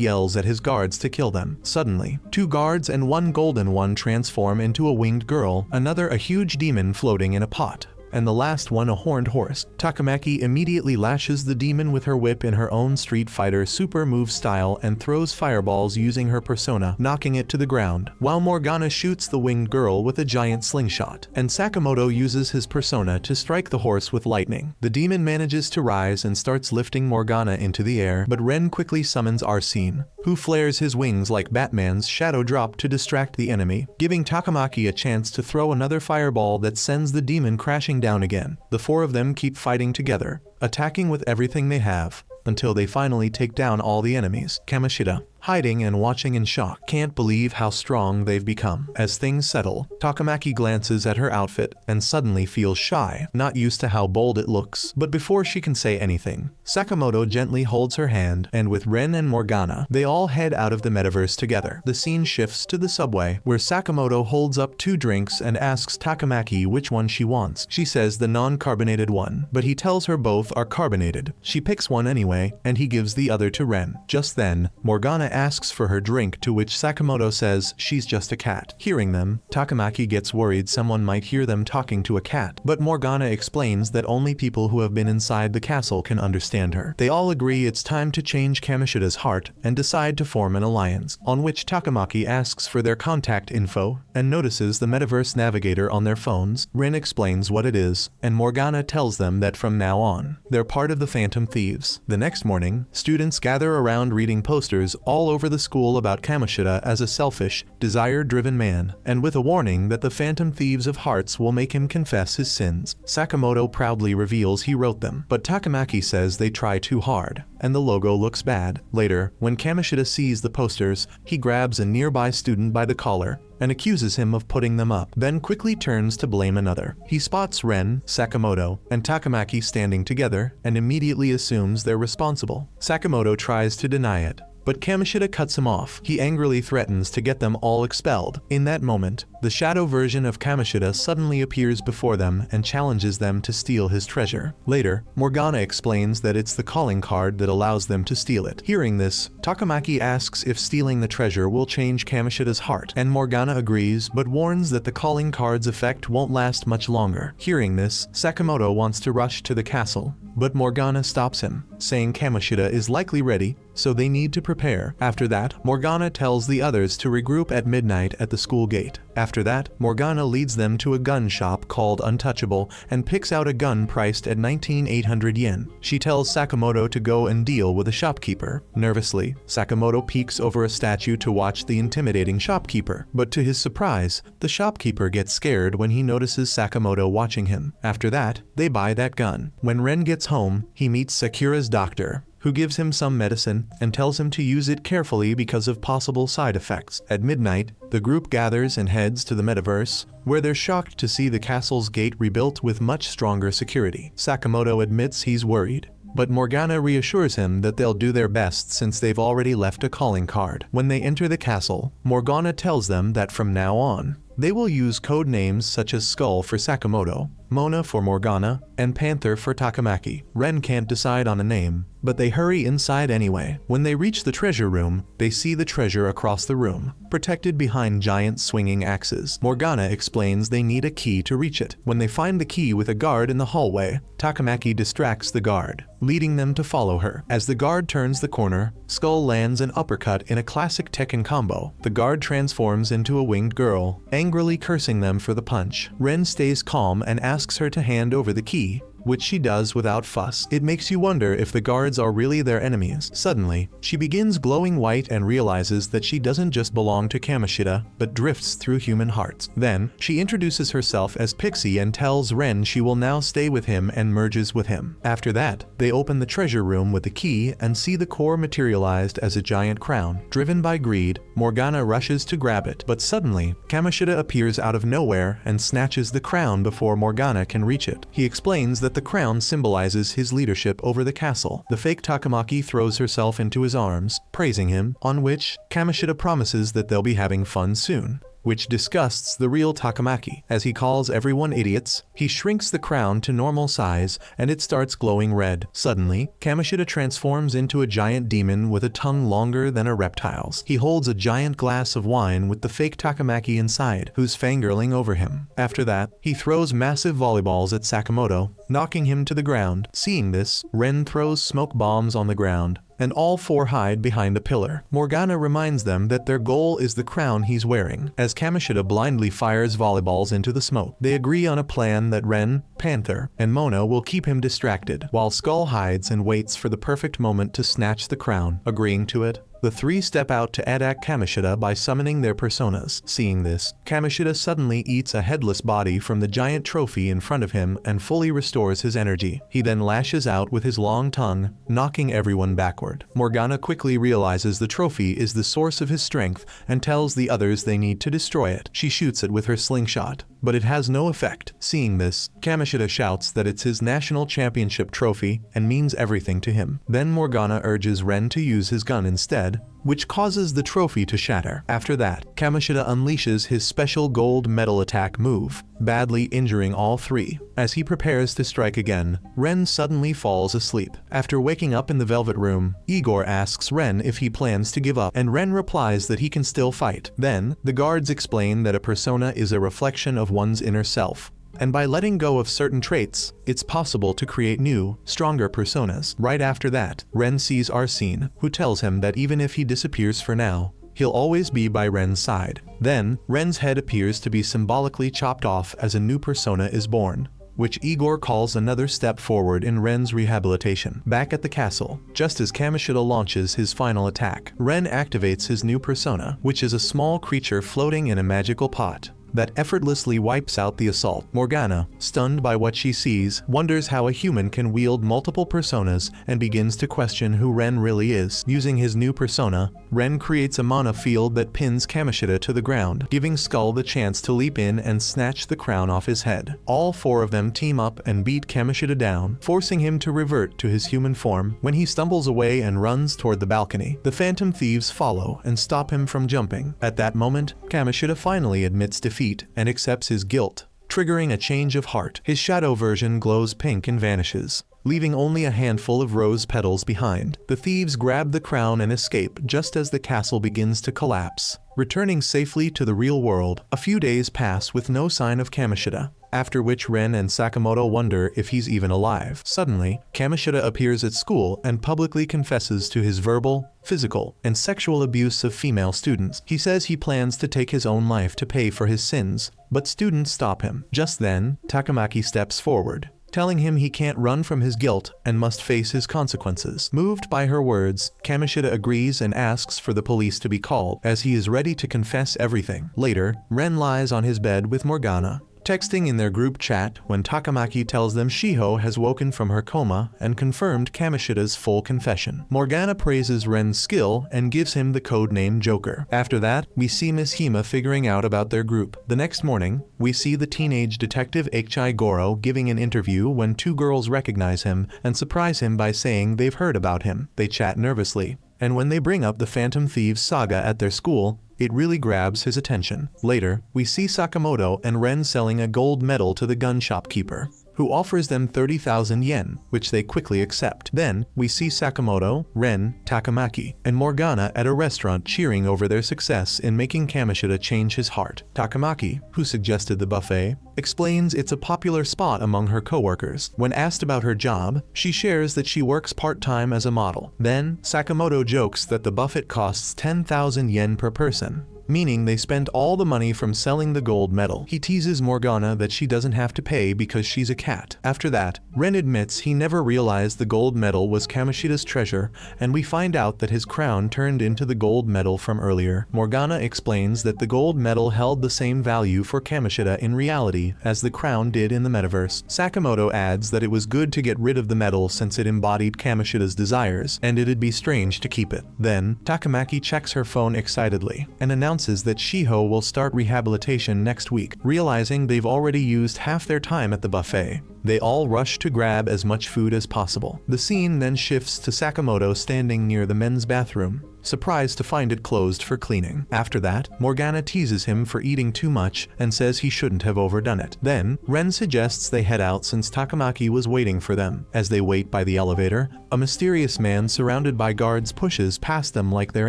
yells at his guards to kill them. Suddenly, 2 guards and 1 golden one transform into a winged girl, another a huge demon floating in a pot, and the last one a horned horse. Takamaki immediately lashes the demon with her whip in her own Street Fighter super move style and throws fireballs using her persona, knocking it to the ground, while Morgana shoots the winged girl with a giant slingshot, and Sakamoto uses his persona to strike the horse with lightning. The demon manages to rise and starts lifting Morgana into the air, but Ren quickly summons Arsene, who flares his wings like Batman's shadow drop to distract the enemy, giving Takamaki a chance to throw another fireball that sends the demon crashing down again. The 4 of them keep fighting together, attacking with everything they have, until they finally take down all the enemies. Kamoshida, hiding and watching in shock, can't believe how strong they've become. As things settle, Takamaki glances at her outfit and suddenly feels shy, not used to how bold it looks. But before she can say anything, Sakamoto gently holds her hand, and with Ren and Morgana, they all head out of the metaverse together. The scene shifts to the subway, where Sakamoto holds up 2 drinks and asks Takamaki which one she wants. She says the non-carbonated one, but he tells her both are carbonated. She picks one anyway, and he gives the other to Ren. Just then, Morgana asks for her drink, to which Sakamoto says she's just a cat. Hearing them, Takamaki gets worried someone might hear them talking to a cat, but Morgana explains that only people who have been inside the castle can understand her. They all agree it's time to change Kamoshida's heart and decide to form an alliance, on which Takamaki asks for their contact info and notices the metaverse navigator on their phones. Ren explains what it is, and Morgana tells them that from now on, they're part of the Phantom Thieves. The next morning, students gather around reading posters all over the school about Kamoshida as a selfish, desire-driven man, and with a warning that the phantom thieves of hearts will make him confess his sins. Sakamoto proudly reveals he wrote them, but Takamaki says they try too hard, and the logo looks bad. Later, when Kamoshida sees the posters, he grabs a nearby student by the collar and accuses him of putting them up, then quickly turns to blame another. He spots Ren, Sakamoto, and Takamaki standing together and immediately assumes they're responsible. Sakamoto tries to deny it, but Kamoshida cuts him off. He angrily threatens to get them all expelled. In that moment, the shadow version of Kamoshida suddenly appears before them and challenges them to steal his treasure. Later, Morgana explains that it's the calling card that allows them to steal it. Hearing this, Takamaki asks if stealing the treasure will change Kamoshida's heart, and Morgana agrees but warns that the calling card's effect won't last much longer. Hearing this, Sakamoto wants to rush to the castle, but Morgana stops him, saying Kamoshida is likely ready, so they need to prepare. After that, Morgana tells the others to regroup at midnight at the school gate. After that, Morgana leads them to a gun shop called Untouchable and picks out a gun priced at 19,800 yen. She tells Sakamoto to go and deal with a shopkeeper. Nervously, Sakamoto peeks over a statue to watch the intimidating shopkeeper, but to his surprise, the shopkeeper gets scared when he notices Sakamoto watching him. After that, they buy that gun. When Ren gets home, he meets Sakura's doctor, who gives him some medicine and tells him to use it carefully because of possible side effects. At midnight, the group gathers and heads to the metaverse, where they're shocked to see the castle's gate rebuilt with much stronger security. Sakamoto admits he's worried, but Morgana reassures him that they'll do their best since they've already left a calling card. When they enter the castle, Morgana tells them that from now on, they will use code names such as Skull for Sakamoto, Mona for Morgana, and Panther for Takamaki. Ren can't decide on a name, but they hurry inside anyway. When they reach the treasure room, they see the treasure across the room, protected behind giant swinging axes. Morgana explains they need a key to reach it. When they find the key with a guard in the hallway, Takamaki distracts the guard, leading them to follow her. As the guard turns the corner, Skull lands an uppercut in a classic Tekken combo. The guard transforms into a winged girl, angrily cursing them for the punch. Ren stays calm and asks her to hand over the key, which she does without fuss. It makes you wonder if the guards are really their enemies. Suddenly, she begins glowing white and realizes that she doesn't just belong to Kamoshida, but drifts through human hearts. Then, she introduces herself as Pixie and tells Ren she will now stay with him and merges with him. After that, they open the treasure room with the key and see the core materialized as a giant crown. Driven by greed, Morgana rushes to grab it, but suddenly, Kamoshida appears out of nowhere and snatches the crown before Morgana can reach it. He explains that the crown symbolizes his leadership over the castle. The fake Takamaki throws herself into his arms, praising him, on which Kamoshida promises that they'll be having fun soon, which disgusts the real Takamaki. As he calls everyone idiots, he shrinks the crown to normal size and it starts glowing red. Suddenly, Kamoshida transforms into a giant demon with a tongue longer than a reptile's. He holds a giant glass of wine with the fake Takamaki inside, who's fangirling over him. After that, he throws massive volleyballs at Sakamoto, knocking him to the ground. Seeing this, Ren throws smoke bombs on the ground, and all four hide behind a pillar. Morgana reminds them that their goal is the crown he's wearing. As Kamoshida blindly fires volleyballs into the smoke, they agree on a plan that Ren, Panther, and Mona will keep him distracted, while Skull hides and waits for the perfect moment to snatch the crown. Agreeing to it, the three step out to attack Kamoshida by summoning their personas. Seeing this, Kamoshida suddenly eats a headless body from the giant trophy in front of him and fully restores his energy. He then lashes out with his long tongue, knocking everyone backward. Morgana quickly realizes the trophy is the source of his strength and tells the others they need to destroy it. She shoots it with her slingshot, but it has no effect. Seeing this, Kamoshida shouts that it's his national championship trophy and means everything to him. Then Morgana urges Ren to use his gun instead, which causes the trophy to shatter. After that, Kamoshida unleashes his special gold medal attack move, badly injuring all three. As he prepares to strike again, Ren suddenly falls asleep. After waking up in the Velvet Room, Igor asks Ren if he plans to give up, and Ren replies that he can still fight. Then, the guards explain that a persona is a reflection of one's inner self, and by letting go of certain traits, it's possible to create new, stronger personas. Right after that, Ren sees Arsene, who tells him that even if he disappears for now, he'll always be by Ren's side. Then, Ren's head appears to be symbolically chopped off as a new persona is born, which Igor calls another step forward in Ren's rehabilitation. Back at the castle, just as Kamoshida launches his final attack, Ren activates his new persona, which is a small creature floating in a magical pot that effortlessly wipes out the assault. Morgana, stunned by what she sees, wonders how a human can wield multiple personas and begins to question who Ren really is. Using his new persona, Ren creates a mana field that pins Kamoshida to the ground, giving Skull the chance to leap in and snatch the crown off his head. All four of them team up and beat Kamoshida down, forcing him to revert to his human form. When he stumbles away and runs toward the balcony, the Phantom Thieves follow and stop him from jumping. At that moment, Kamoshida finally admits defeat and accepts his guilt, triggering a change of heart. His shadow version glows pink and vanishes, leaving only a handful of rose petals behind. The thieves grab the crown and escape just as the castle begins to collapse. Returning safely to the real world, a few days pass with no sign of Kamoshida, after which Ren and Sakamoto wonder if he's even alive. Suddenly, Kamoshida appears at school and publicly confesses to his verbal, physical, and sexual abuse of female students. He says he plans to take his own life to pay for his sins, but students stop him. Just then, Takamaki steps forward, telling him he can't run from his guilt and must face his consequences. Moved by her words, Kamoshida agrees and asks for the police to be called, as he is ready to confess everything. Later, Ren lies on his bed with Morgana, texting in their group chat when Takamaki tells them Shiho has woken from her coma and confirmed Kamoshida's full confession. Morgana praises Ren's skill and gives him the codename Joker. After that, we see Miss Hima figuring out about their group. The next morning, we see the teenage detective Akechi Goro giving an interview when two girls recognize him and surprise him by saying they've heard about him. They chat nervously, and when they bring up the Phantom Thieves saga at their school, it really grabs his attention. Later, we see Sakamoto and Ren selling a gold medal to the gun shopkeeper, who offers them 30,000 yen, which they quickly accept. Then, we see Sakamoto, Ren, Takamaki, and Morgana at a restaurant cheering over their success in making Kamoshida change his heart. Takamaki, who suggested the buffet, explains it's a popular spot among her coworkers. When asked about her job, she shares that she works part-time as a model. Then, Sakamoto jokes that the buffet costs 10,000 yen per person, meaning they spent all the money from selling the gold medal. He teases Morgana that she doesn't have to pay because she's a cat. After that, Ren admits he never realized the gold medal was Kamoshida's treasure, and we find out that his crown turned into the gold medal from earlier. Morgana explains that the gold medal held the same value for Kamoshida in reality as the crown did in the metaverse. Sakamoto adds that it was good to get rid of the medal since it embodied Kamoshida's desires, and it'd be strange to keep it. Then, Takamaki checks her phone excitedly and announces that Shiho will start rehabilitation next week. Realizing they've already used half their time at the buffet, they all rush to grab as much food as possible. The scene then shifts to Sakamoto standing near the men's bathroom, surprised to find it closed for cleaning. After that, Morgana teases him for eating too much and says he shouldn't have overdone it. Then, Ren suggests they head out since Takamaki was waiting for them. As they wait by the elevator, a mysterious man surrounded by guards pushes past them like they're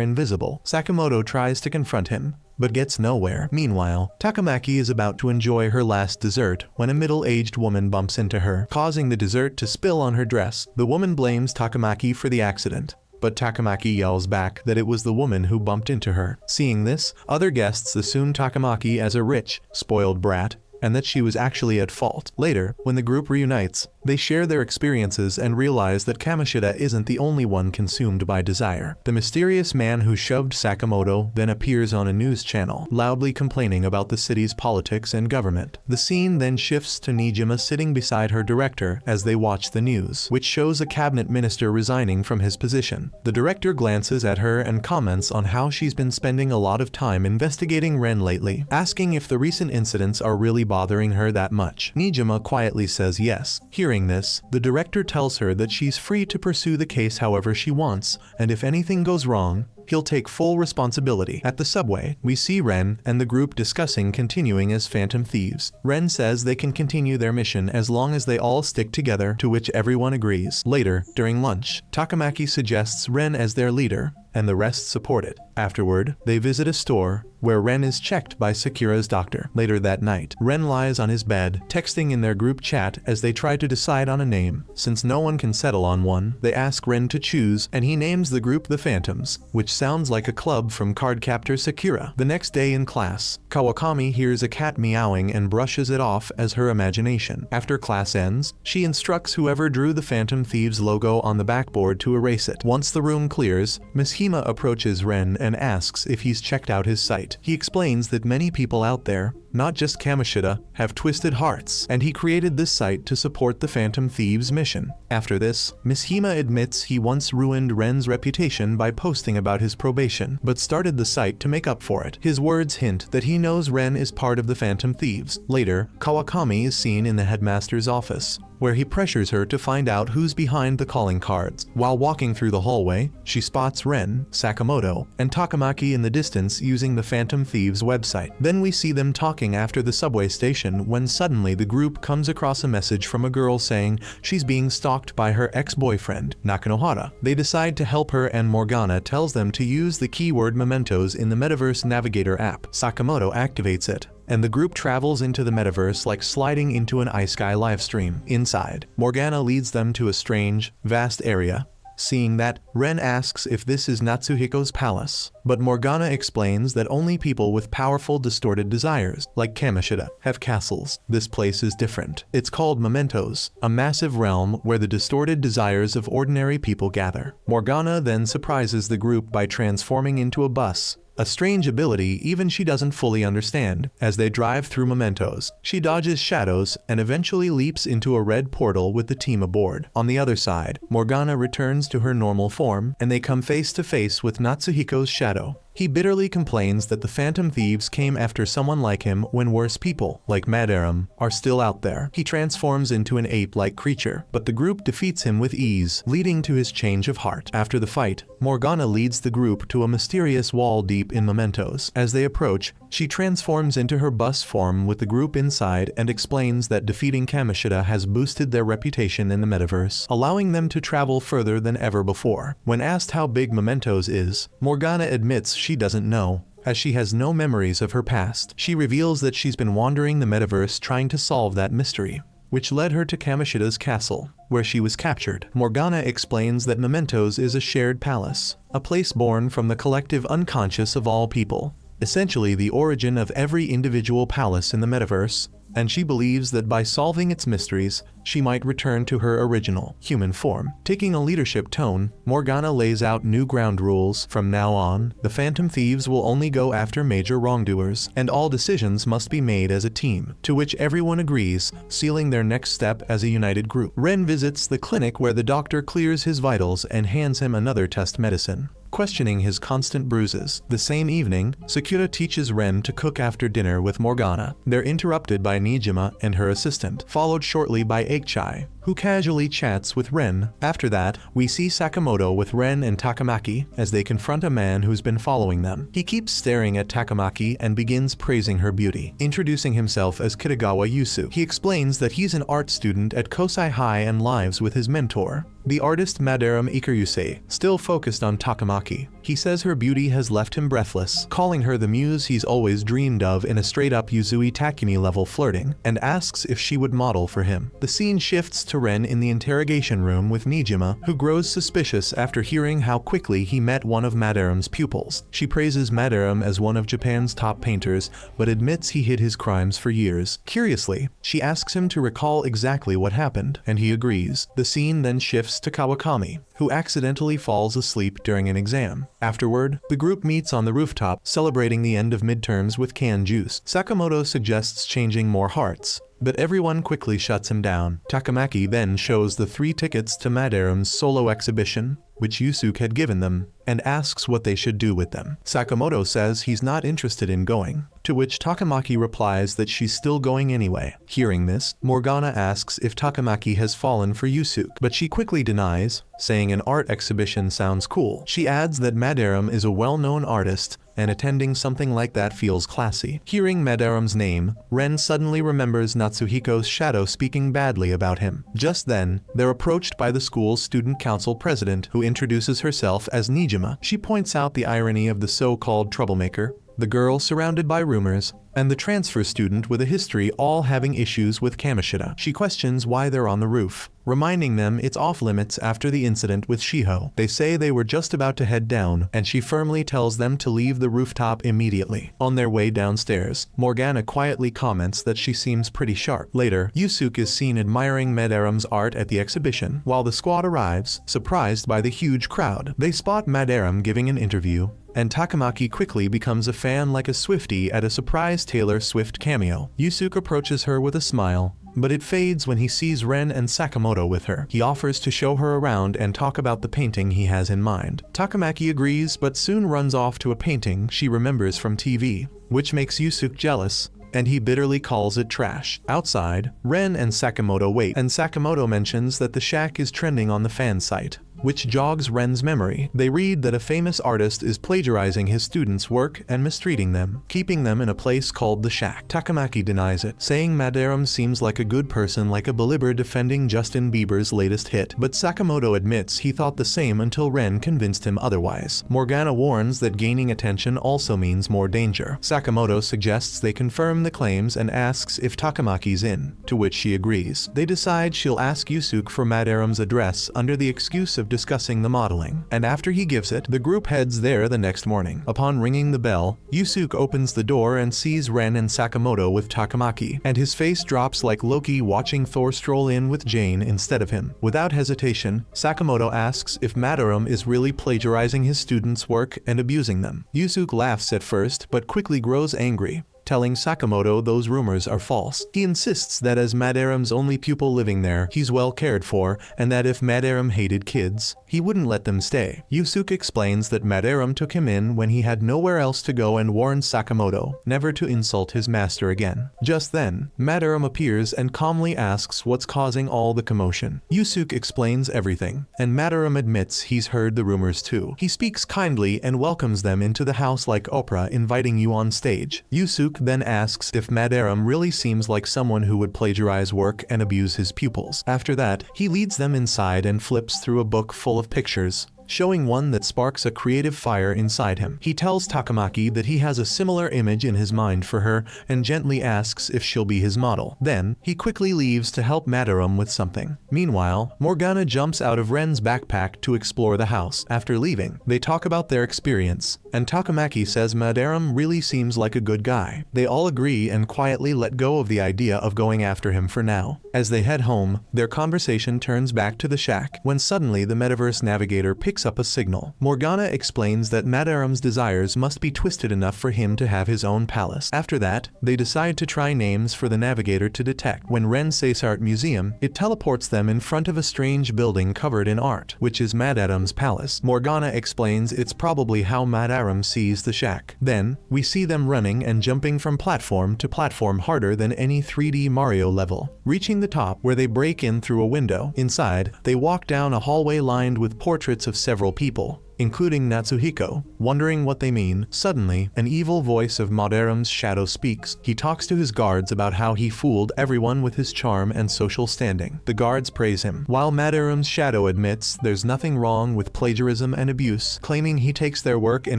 invisible. Sakamoto tries to confront him, but gets nowhere. Meanwhile, Takamaki is about to enjoy her last dessert when a middle-aged woman bumps into her, causing the dessert to spill on her dress. The woman blames Takamaki for the accident, but Takamaki yells back that it was the woman who bumped into her. Seeing this, other guests assume Takamaki as a rich, spoiled brat, and that she was actually at fault. Later, when the group reunites, they share their experiences and realize that Kamoshida isn't the only one consumed by desire. The mysterious man who shoved Sakamoto then appears on a news channel, loudly complaining about the city's politics and government. The scene then shifts to Nijima sitting beside her director as they watch the news, which shows a cabinet minister resigning from his position. The director glances at her and comments on how she's been spending a lot of time investigating Ren lately, asking if the recent incidents are really bothering her that much. Nijima quietly says yes. Hearing this, the director tells her that she's free to pursue the case however she wants, and if anything goes wrong, he'll take full responsibility. At the subway, we see Ren and the group discussing continuing as Phantom Thieves. Ren says they can continue their mission as long as they all stick together, to which everyone agrees. Later, during lunch, Takamaki suggests Ren as their leader, and the rest support it. Afterward, they visit a store where Ren is checked by Sakura's doctor. Later that night, Ren lies on his bed, texting in their group chat as they try to decide on a name. Since no one can settle on one, they ask Ren to choose, and he names the group the Phantoms, which sounds like a club from Cardcaptor Sakura. The next day in class, Kawakami hears a cat meowing and brushes it off as her imagination. After class ends, she instructs whoever drew the Phantom Thieves logo on the backboard to erase it. Once the room clears, Miss Hima approaches Ren and asks if he's checked out his site. He explains that many people out there, not just Kamoshida, have twisted hearts, and he created this site to support the Phantom Thieves mission. After this, Miss Hima admits he once ruined Ren's reputation by posting about his probation, but started the site to make up for it. His words hint that he knows Ren is part of the Phantom Thieves. Later, Kawakami is seen in the headmaster's office, where he pressures her to find out who's behind the calling cards. While walking through the hallway, she spots Ren, Sakamoto, and Takamaki in the distance using the Phantom Thieves website. Then we see them talking after the subway station when suddenly the group comes across a message from a girl saying she's being stalked by her ex-boyfriend, Nakanohara. They decide to help her and Morgana tells them to use the keyword Mementos in the Metaverse Navigator app. Sakamoto activates it, and the group travels into the metaverse like sliding into an iSky livestream. Inside, Morgana leads them to a strange, vast area. Seeing that, Ren asks if this is Natsuhiko's palace, but Morgana explains that only people with powerful distorted desires, like Kamoshida, have castles. This place is different. It's called Mementos, a massive realm where the distorted desires of ordinary people gather. Morgana then surprises the group by transforming into a bus, a strange ability even she doesn't fully understand. As they drive through Mementos, she dodges shadows and eventually leaps into a red portal with the team aboard. On the other side, Morgana returns to her normal form, and they come face to face with Natsuhiko's shadow. He bitterly complains that the Phantom Thieves came after someone like him when worse people, like Madarame, are still out there. He transforms into an ape-like creature, but the group defeats him with ease, leading to his change of heart. After the fight, Morgana leads the group to a mysterious wall deep in Mementos. As they approach, she transforms into her bus form with the group inside and explains that defeating Kamoshida has boosted their reputation in the metaverse, allowing them to travel further than ever before. When asked how big Mementos is, Morgana admits she doesn't know, as she has no memories of her past. She reveals that she's been wandering the metaverse trying to solve that mystery, which led her to Kamoshida's castle, where she was captured. Morgana explains that Mementos is a shared palace, a place born from the collective unconscious of all people, essentially the origin of every individual palace in the metaverse, and she believes that by solving its mysteries, she might return to her original, human form. Taking a leadership tone, Morgana lays out new ground rules. From now on, the Phantom Thieves will only go after major wrongdoers, and all decisions must be made as a team, to which everyone agrees, sealing their next step as a united group. Ren visits the clinic where the doctor clears his vitals and hands him another test medicine, questioning his constant bruises. The same evening, Sakura teaches Ren to cook after dinner with Morgana. They're interrupted by Nijima and her assistant, followed shortly by Akechi, who casually chats with Ren. After that, we see Sakamoto with Ren and Takamaki as they confront a man who's been following them. He keeps staring at Takamaki and begins praising her beauty, introducing himself as Kitagawa Yusu. He explains that he's an art student at Kosai High and lives with his mentor, the artist Madarame Ikayuse, still focused on Takamaki. He says her beauty has left him breathless, calling her the muse he's always dreamed of in a straight-up Yuzui Takumi level flirting, and asks if she would model for him. The scene shifts to Ren in the interrogation room with Nijima, who grows suspicious after hearing how quickly he met one of Madarame's pupils. She praises Madarame as one of Japan's top painters, but admits he hid his crimes for years. Curiously, she asks him to recall exactly what happened, and he agrees. The scene then shifts to Kawakami, who accidentally falls asleep during an exam. Afterward, the group meets on the rooftop, celebrating the end of midterms with canned juice. Sakamoto suggests changing more hearts, but everyone quickly shuts him down. Takamaki then shows the 3 tickets to Madarame's solo exhibition, which Yusuke had given them, and asks what they should do with them. Sakamoto says he's not interested in going, to which Takamaki replies that she's still going anyway. Hearing this, Morgana asks if Takamaki has fallen for Yusuke, but she quickly denies, saying an art exhibition sounds cool. She adds that Madarame is a well-known artist, and attending something like that feels classy. Hearing Madarame's name, Ren suddenly remembers Natsuhiko's shadow speaking badly about him. Just then, they're approached by the school's student council president, who introduces herself as Nijima. She points out the irony of the so-called troublemaker, the girl surrounded by rumors, and the transfer student with a history all having issues with Kamoshida. She questions why they're on the roof, reminding them it's off limits after the incident with Shiho. They say they were just about to head down, and she firmly tells them to leave the rooftop immediately. On their way downstairs, Morgana quietly comments that she seems pretty sharp. Later, Yusuke is seen admiring Madarame's art at the exhibition, while the squad arrives, surprised by the huge crowd. They spot Madarame giving an interview, and Takamaki quickly becomes a fan like a Swiftie at a surprise Taylor Swift cameo. Yusuke approaches her with a smile, but it fades when he sees Ren and Sakamoto with her. He offers to show her around and talk about the painting he has in mind. Takamaki agrees but soon runs off to a painting she remembers from TV, which makes Yusuke jealous, and he bitterly calls it trash. Outside, Ren and Sakamoto wait, and Sakamoto mentions that the shack is trending on the fan site, which jogs Ren's memory. They read that a famous artist is plagiarizing his students' work and mistreating them, keeping them in a place called the Shack. Takamaki denies it, saying Madarame seems like a good person, like a believer defending Justin Bieber's latest hit, but Sakamoto admits he thought the same until Ren convinced him otherwise. Morgana warns that gaining attention also means more danger. Sakamoto suggests they confirm the claims and asks if Takamaki's in, to which she agrees. They decide she'll ask Yusuke for Madarame's address under the excuse of discussing the modeling, and after he gives it, the group heads there the next morning. Upon ringing the bell, Yusuke opens the door and sees Ren and Sakamoto with Takamaki, and his face drops like Loki watching Thor stroll in with Jane instead of him. Without hesitation, Sakamoto asks if Madarame is really plagiarizing his students' work and abusing them. Yusuke laughs at first but quickly grows angry, telling Sakamoto those rumors are false. He insists that as Madarame's only pupil living there, he's well cared for, and that if Madarame hated kids, he wouldn't let them stay. Yusuke explains that Madarame took him in when he had nowhere else to go and warns Sakamoto never to insult his master again. Just then, Madarame appears and calmly asks what's causing all the commotion. Yusuke explains everything, and Madarame admits he's heard the rumors too. He speaks kindly and welcomes them into the house like Oprah inviting you on stage. Yusuke then asks if Madarame really seems like someone who would plagiarize work and abuse his pupils. After that, he leads them inside and flips through a book full of pictures, showing one that sparks a creative fire inside him. He tells Takamaki that he has a similar image in his mind for her and gently asks if she'll be his model. Then, he quickly leaves to help Madarame with something. Meanwhile, Morgana jumps out of Ren's backpack to explore the house. After leaving, they talk about their experience, and Takamaki says Madarame really seems like a good guy. They all agree and quietly let go of the idea of going after him for now. As they head home, their conversation turns back to the shack, when suddenly the metaverse navigator picks up a signal. Morgana explains that Madarame's desires must be twisted enough for him to have his own palace. After that, they decide to try names for the navigator to detect. When Ren says art museum, it teleports them in front of a strange building covered in art, which is Madarame's palace. Morgana explains it's probably how Madarame sees the shack. Then, we see them running and jumping from platform to platform harder than any 3D Mario level, reaching the top where they break in through a window. Inside, they walk down a hallway lined with portraits of several people, including Natsuhiko. Wondering what they mean, suddenly, an evil voice of Madarame's shadow speaks. He talks to his guards about how he fooled everyone with his charm and social standing. The guards praise him, while Madarame's shadow admits there's nothing wrong with plagiarism and abuse, claiming he takes their work in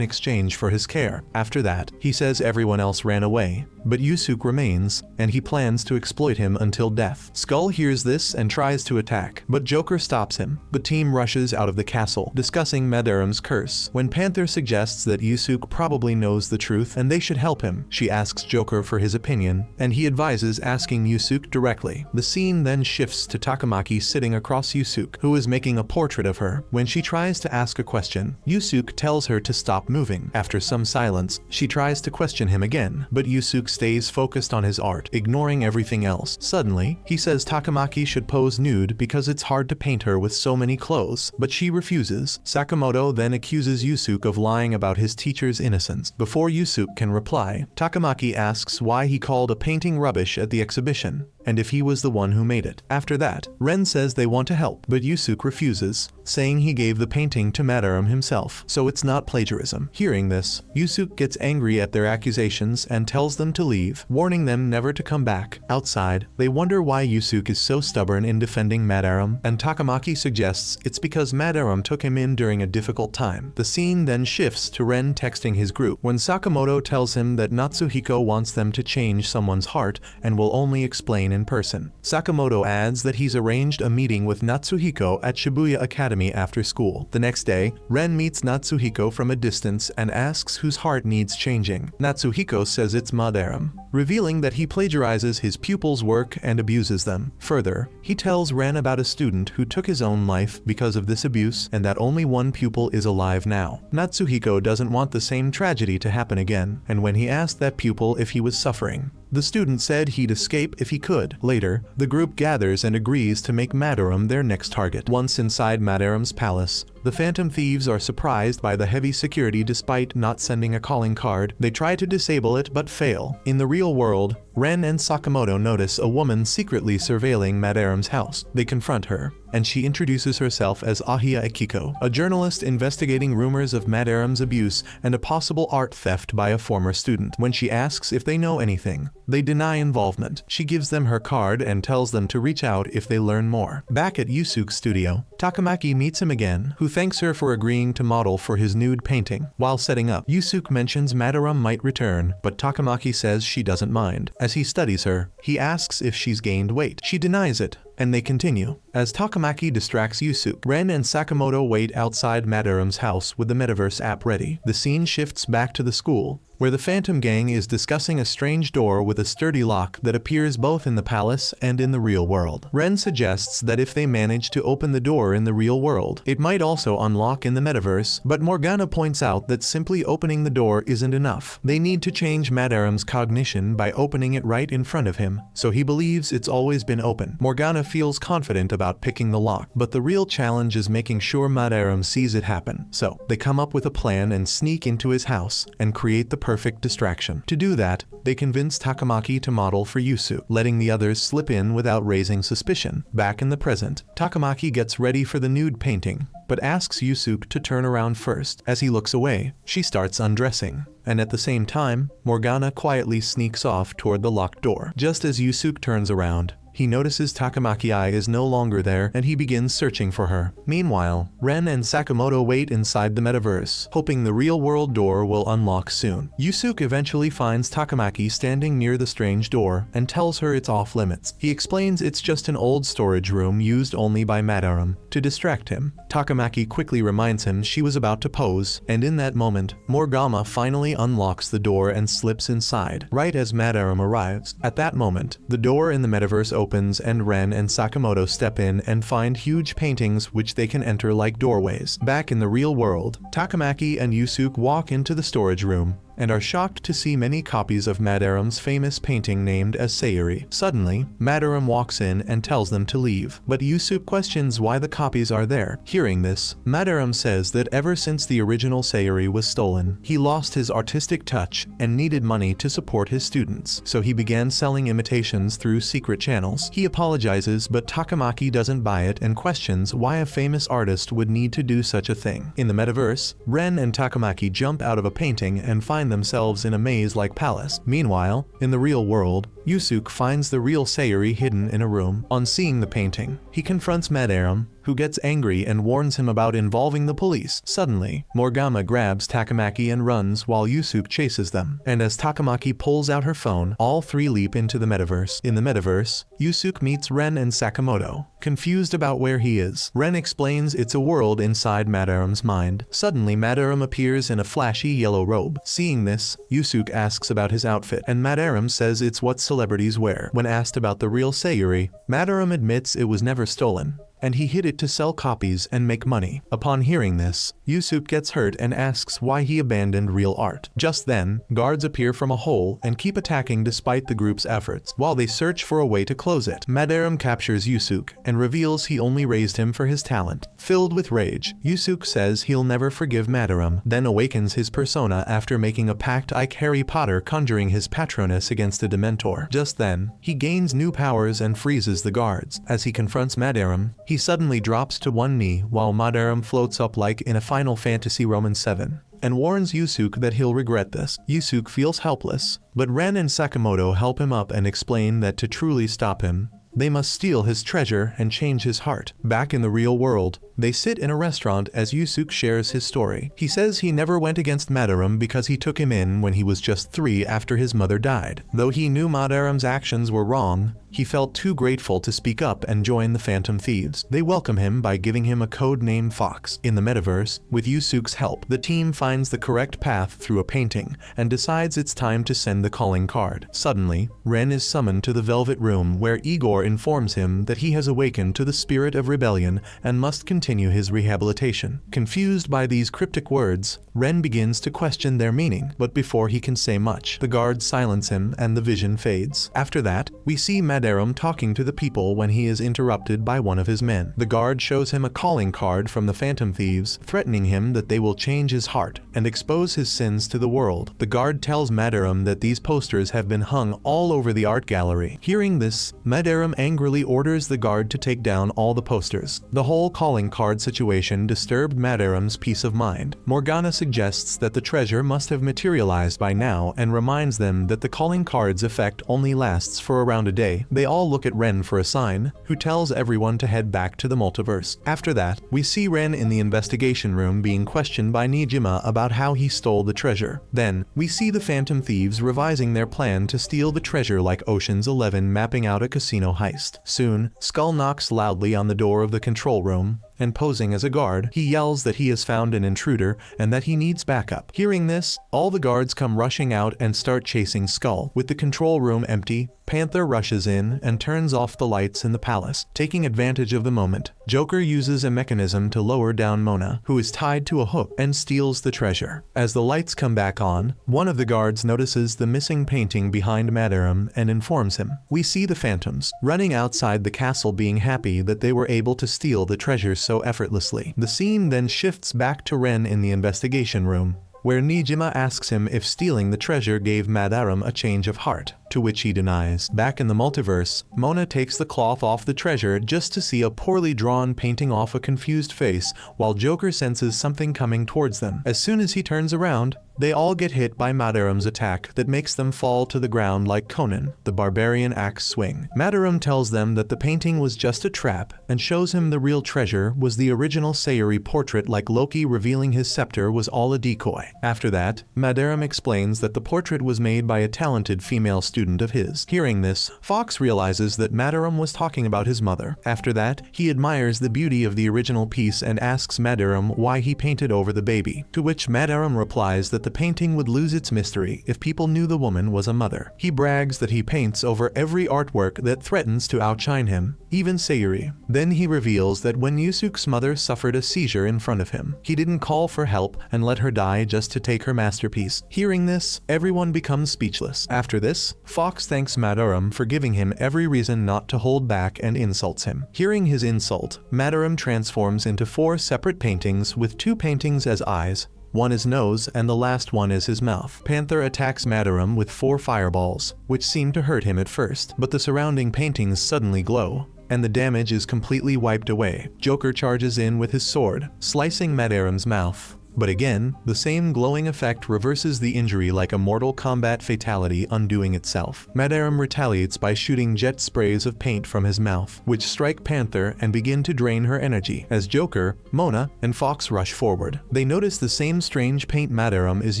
exchange for his care. After that, he says everyone else ran away, but Yusuke remains, and he plans to exploit him until death. Skull hears this and tries to attack, but Joker stops him. The team rushes out of the castle, discussing Madarame's curse. When Panther suggests that Yusuke probably knows the truth and they should help him, she asks Joker for his opinion, and he advises asking Yusuke directly. The scene then shifts to Takamaki sitting across Yusuke, who is making a portrait of her. When she tries to ask a question, Yusuke tells her to stop moving. After some silence, she tries to question him again, but Yusuke stays focused on his art, ignoring everything else. Suddenly, he says Takamaki should pose nude because it's hard to paint her with so many clothes, but she refuses. Sakamoto then accuses Yusuke of lying about his teacher's innocence. Before Yusuke can reply, Takamaki asks why he called a painting rubbish at the exhibition, and if he was the one who made it. After that, Ren says they want to help, but Yusuke refuses, saying he gave the painting to Madarame himself, so it's not plagiarism. Hearing this, Yusuke gets angry at their accusations and tells them to leave, warning them never to come back. Outside, they wonder why Yusuke is so stubborn in defending Madarame, and Takamaki suggests it's because Madarame took him in during a difficult time. The scene then shifts to Ren texting his group when Sakamoto tells him that Natsuhiko wants them to change someone's heart and will only explain in person. Sakamoto adds that he's arranged a meeting with Natsuhiko at Shibuya Academy after school. The next day, Ren meets Natsuhiko from a distance and asks whose heart needs changing. Natsuhiko says it's Madarame, revealing that he plagiarizes his pupils' work and abuses them. Further, he tells Ren about a student who took his own life because of this abuse and that only one pupil is alive now. Natsuhiko doesn't want the same tragedy to happen again, and when he asked that pupil if he was suffering, the student said he'd escape if he could. Later, the group gathers and agrees to make Madarame their next target. Once inside Madarame's palace, the Phantom Thieves are surprised by the heavy security despite not sending a calling card. They try to disable it but fail. In the real world, Ren and Sakamoto notice a woman secretly surveilling Madarame's house. They confront her, and she introduces herself as Ahiya Akiko, a journalist investigating rumors of Madarame's abuse and a possible art theft by a former student. When she asks if they know anything, they deny involvement. She gives them her card and tells them to reach out if they learn more. Back at Yusuke's studio, Takamaki meets him again, who thanks her for agreeing to model for his nude painting. While setting up, Yusuke mentions Madarame might return, but Takamaki says she doesn't mind. As he studies her, he asks if she's gained weight. She denies it, and they continue. As Takamaki distracts Yusuke, Ren and Sakamoto wait outside Madarame's house with the Metaverse app ready. The scene shifts back to the school, where the Phantom Gang is discussing a strange door with a sturdy lock that appears both in the palace and in the real world. Ren suggests that if they manage to open the door in the real world, it might also unlock in the Metaverse, but Morgana points out that simply opening the door isn't enough. They need to change Madarame's cognition by opening it right in front of him, so he believes it's always been open. Morgana feels confident about picking the lock, but the real challenge is making sure Madarame sees it happen. So, they come up with a plan and sneak into his house and create the perfect distraction. To do that, they convince Takamaki to model for Yusuke, letting the others slip in without raising suspicion. Back in the present, Takamaki gets ready for the nude painting, but asks Yusuke to turn around first. As he looks away, she starts undressing, and at the same time, Morgana quietly sneaks off toward the locked door. Just as Yusuke turns around, he notices Takamaki is no longer there and he begins searching for her. Meanwhile, Ren and Sakamoto wait inside the Metaverse, hoping the real-world door will unlock soon. Yusuke eventually finds Takamaki standing near the strange door and tells her it's off-limits. He explains it's just an old storage room used only by Madarame to distract him. Takamaki quickly reminds him she was about to pose, and in that moment, Morgana finally unlocks the door and slips inside, right as Madarame arrives. At that moment, the door in the Metaverse opens and Ren and Sakamoto step in and find huge paintings which they can enter like doorways. Back in the real world, Takamaki and Yusuke walk into the storage room and are shocked to see many copies of Madarame's famous painting named as Sayuri. Suddenly, Madarame walks in and tells them to leave, but Yusuke questions why the copies are there. Hearing this, Madarame says that ever since the original Sayuri was stolen, he lost his artistic touch and needed money to support his students, so he began selling imitations through secret channels. He apologizes, but Takamaki doesn't buy it and questions why a famous artist would need to do such a thing. In the Metaverse, Ren and Takamaki jump out of a painting and find themselves in a maze-like palace. Meanwhile, in the real world, Yusuke finds the real Sayuri hidden in a room. On seeing the painting, he confronts Madarame, who gets angry and warns him about involving the police. Suddenly, Morgana grabs Takamaki and runs while Yusuke chases them. And as Takamaki pulls out her phone, all three leap into the Metaverse. In the Metaverse, Yusuke meets Ren and Sakamoto, confused about where he is. Ren explains it's a world inside Madarame's mind. Suddenly, Madarame appears in a flashy yellow robe. Seeing this, Yusuke asks about his outfit, and Madarame says it's what celebrities wear. When asked about the real Sayuri, Madarame admits it was never stolen, and he hid it to sell copies and make money. Upon hearing this, Yusuke gets hurt and asks why he abandoned real art. Just then, guards appear from a hole and keep attacking despite the group's efforts. While they search for a way to close it, Madarame captures Yusuke and reveals he only raised him for his talent. Filled with rage, Yusuke says he'll never forgive Madarame, then awakens his persona after making a pact like Harry Potter conjuring his Patronus against a Dementor. Just then, he gains new powers and freezes the guards. As he confronts Madarame, he suddenly drops to one knee while Madarame floats up like in a Final Fantasy Roman 7. And warns Yusuke that he'll regret this. Yusuke feels helpless, but Ren and Sakamoto help him up and explain that to truly stop him, they must steal his treasure and change his heart. Back in the real world, they sit in a restaurant as Yusuke shares his story. He says he never went against Madarame because he took him in when he was just 3 after his mother died. Though he knew Madarame's actions were wrong, he felt too grateful to speak up and join the Phantom Thieves. They welcome him by giving him a code name Fox. In the metaverse, with Yusuke's help, the team finds the correct path through a painting and decides it's time to send the calling card. Suddenly, Ren is summoned to the Velvet Room where Igor informs him that he has awakened to the spirit of rebellion and must continue his rehabilitation. Confused by these cryptic words, Ren begins to question their meaning, but before he can say much, the guards silence him and the vision fades. After that, we see Madarame talking to the people when he is interrupted by one of his men. The guard shows him a calling card from the Phantom Thieves, threatening him that they will change his heart and expose his sins to the world. The guard tells Madarame that these posters have been hung all over the art gallery. Hearing this, Madarame angrily orders the guard to take down all the posters. The whole calling card situation disturbed Madarame's peace of mind. Morgana suggests that the treasure must have materialized by now and reminds them that the calling card's effect only lasts for around a day. They all look at Ren for a sign, who tells everyone to head back to the multiverse. After that, we see Ren in the investigation room being questioned by Nijima about how he stole the treasure. Then, we see the Phantom Thieves revising their plan to steal the treasure like Ocean's 11 mapping out a casino heist. Soon, Skull knocks loudly on the door of the control room, and posing as a guard, he yells that he has found an intruder and that he needs backup. Hearing this, all the guards come rushing out and start chasing Skull. With the control room empty, Panther rushes in and turns off the lights in the palace. Taking advantage of the moment, Joker uses a mechanism to lower down Mona, who is tied to a hook, and steals the treasure. As the lights come back on, one of the guards notices the missing painting behind Madarame and informs him. We see the Phantoms running outside the castle being happy that they were able to steal the treasure so effortlessly. The scene then shifts back to Ren in the investigation room, where Nijima asks him if stealing the treasure gave Madarame a change of heart, to which he denies. Back in the multiverse, Mona takes the cloth off the treasure just to see a poorly drawn painting off a confused face, while Joker senses something coming towards them. As soon as he turns around, they all get hit by Madarame's attack that makes them fall to the ground like Conan, the barbarian axe swing. Madarame tells them that the painting was just a trap and shows him the real treasure was the original Sayuri portrait, like Loki revealing his scepter was all a decoy. After that, Madarame explains that the portrait was made by a talented female student of his. Hearing this, Fox realizes that Madarame was talking about his mother. After that, he admires the beauty of the original piece and asks Madarame why he painted over the baby, to which Madarame replies that the painting would lose its mystery if people knew the woman was a mother. He brags that he paints over every artwork that threatens to outshine him, even Sayuri. Then he reveals that when Yusuke's mother suffered a seizure in front of him, he didn't call for help and let her die just to take her masterpiece. Hearing this, everyone becomes speechless. After this, Fox thanks Madarame for giving him every reason not to hold back and insults him. Hearing his insult, Madarame transforms into 4 separate paintings with 2 paintings as eyes, one is nose, and the last one is his mouth. Panther attacks Madarame with 4 fireballs, which seem to hurt him at first, but the surrounding paintings suddenly glow, and the damage is completely wiped away. Joker charges in with his sword, slicing Madarame's mouth. But again, the same glowing effect reverses the injury like a Mortal Kombat fatality undoing itself. Madarame retaliates by shooting jet sprays of paint from his mouth, which strike Panther and begin to drain her energy. As Joker, Mona, and Fox rush forward, they notice the same strange paint Madarame is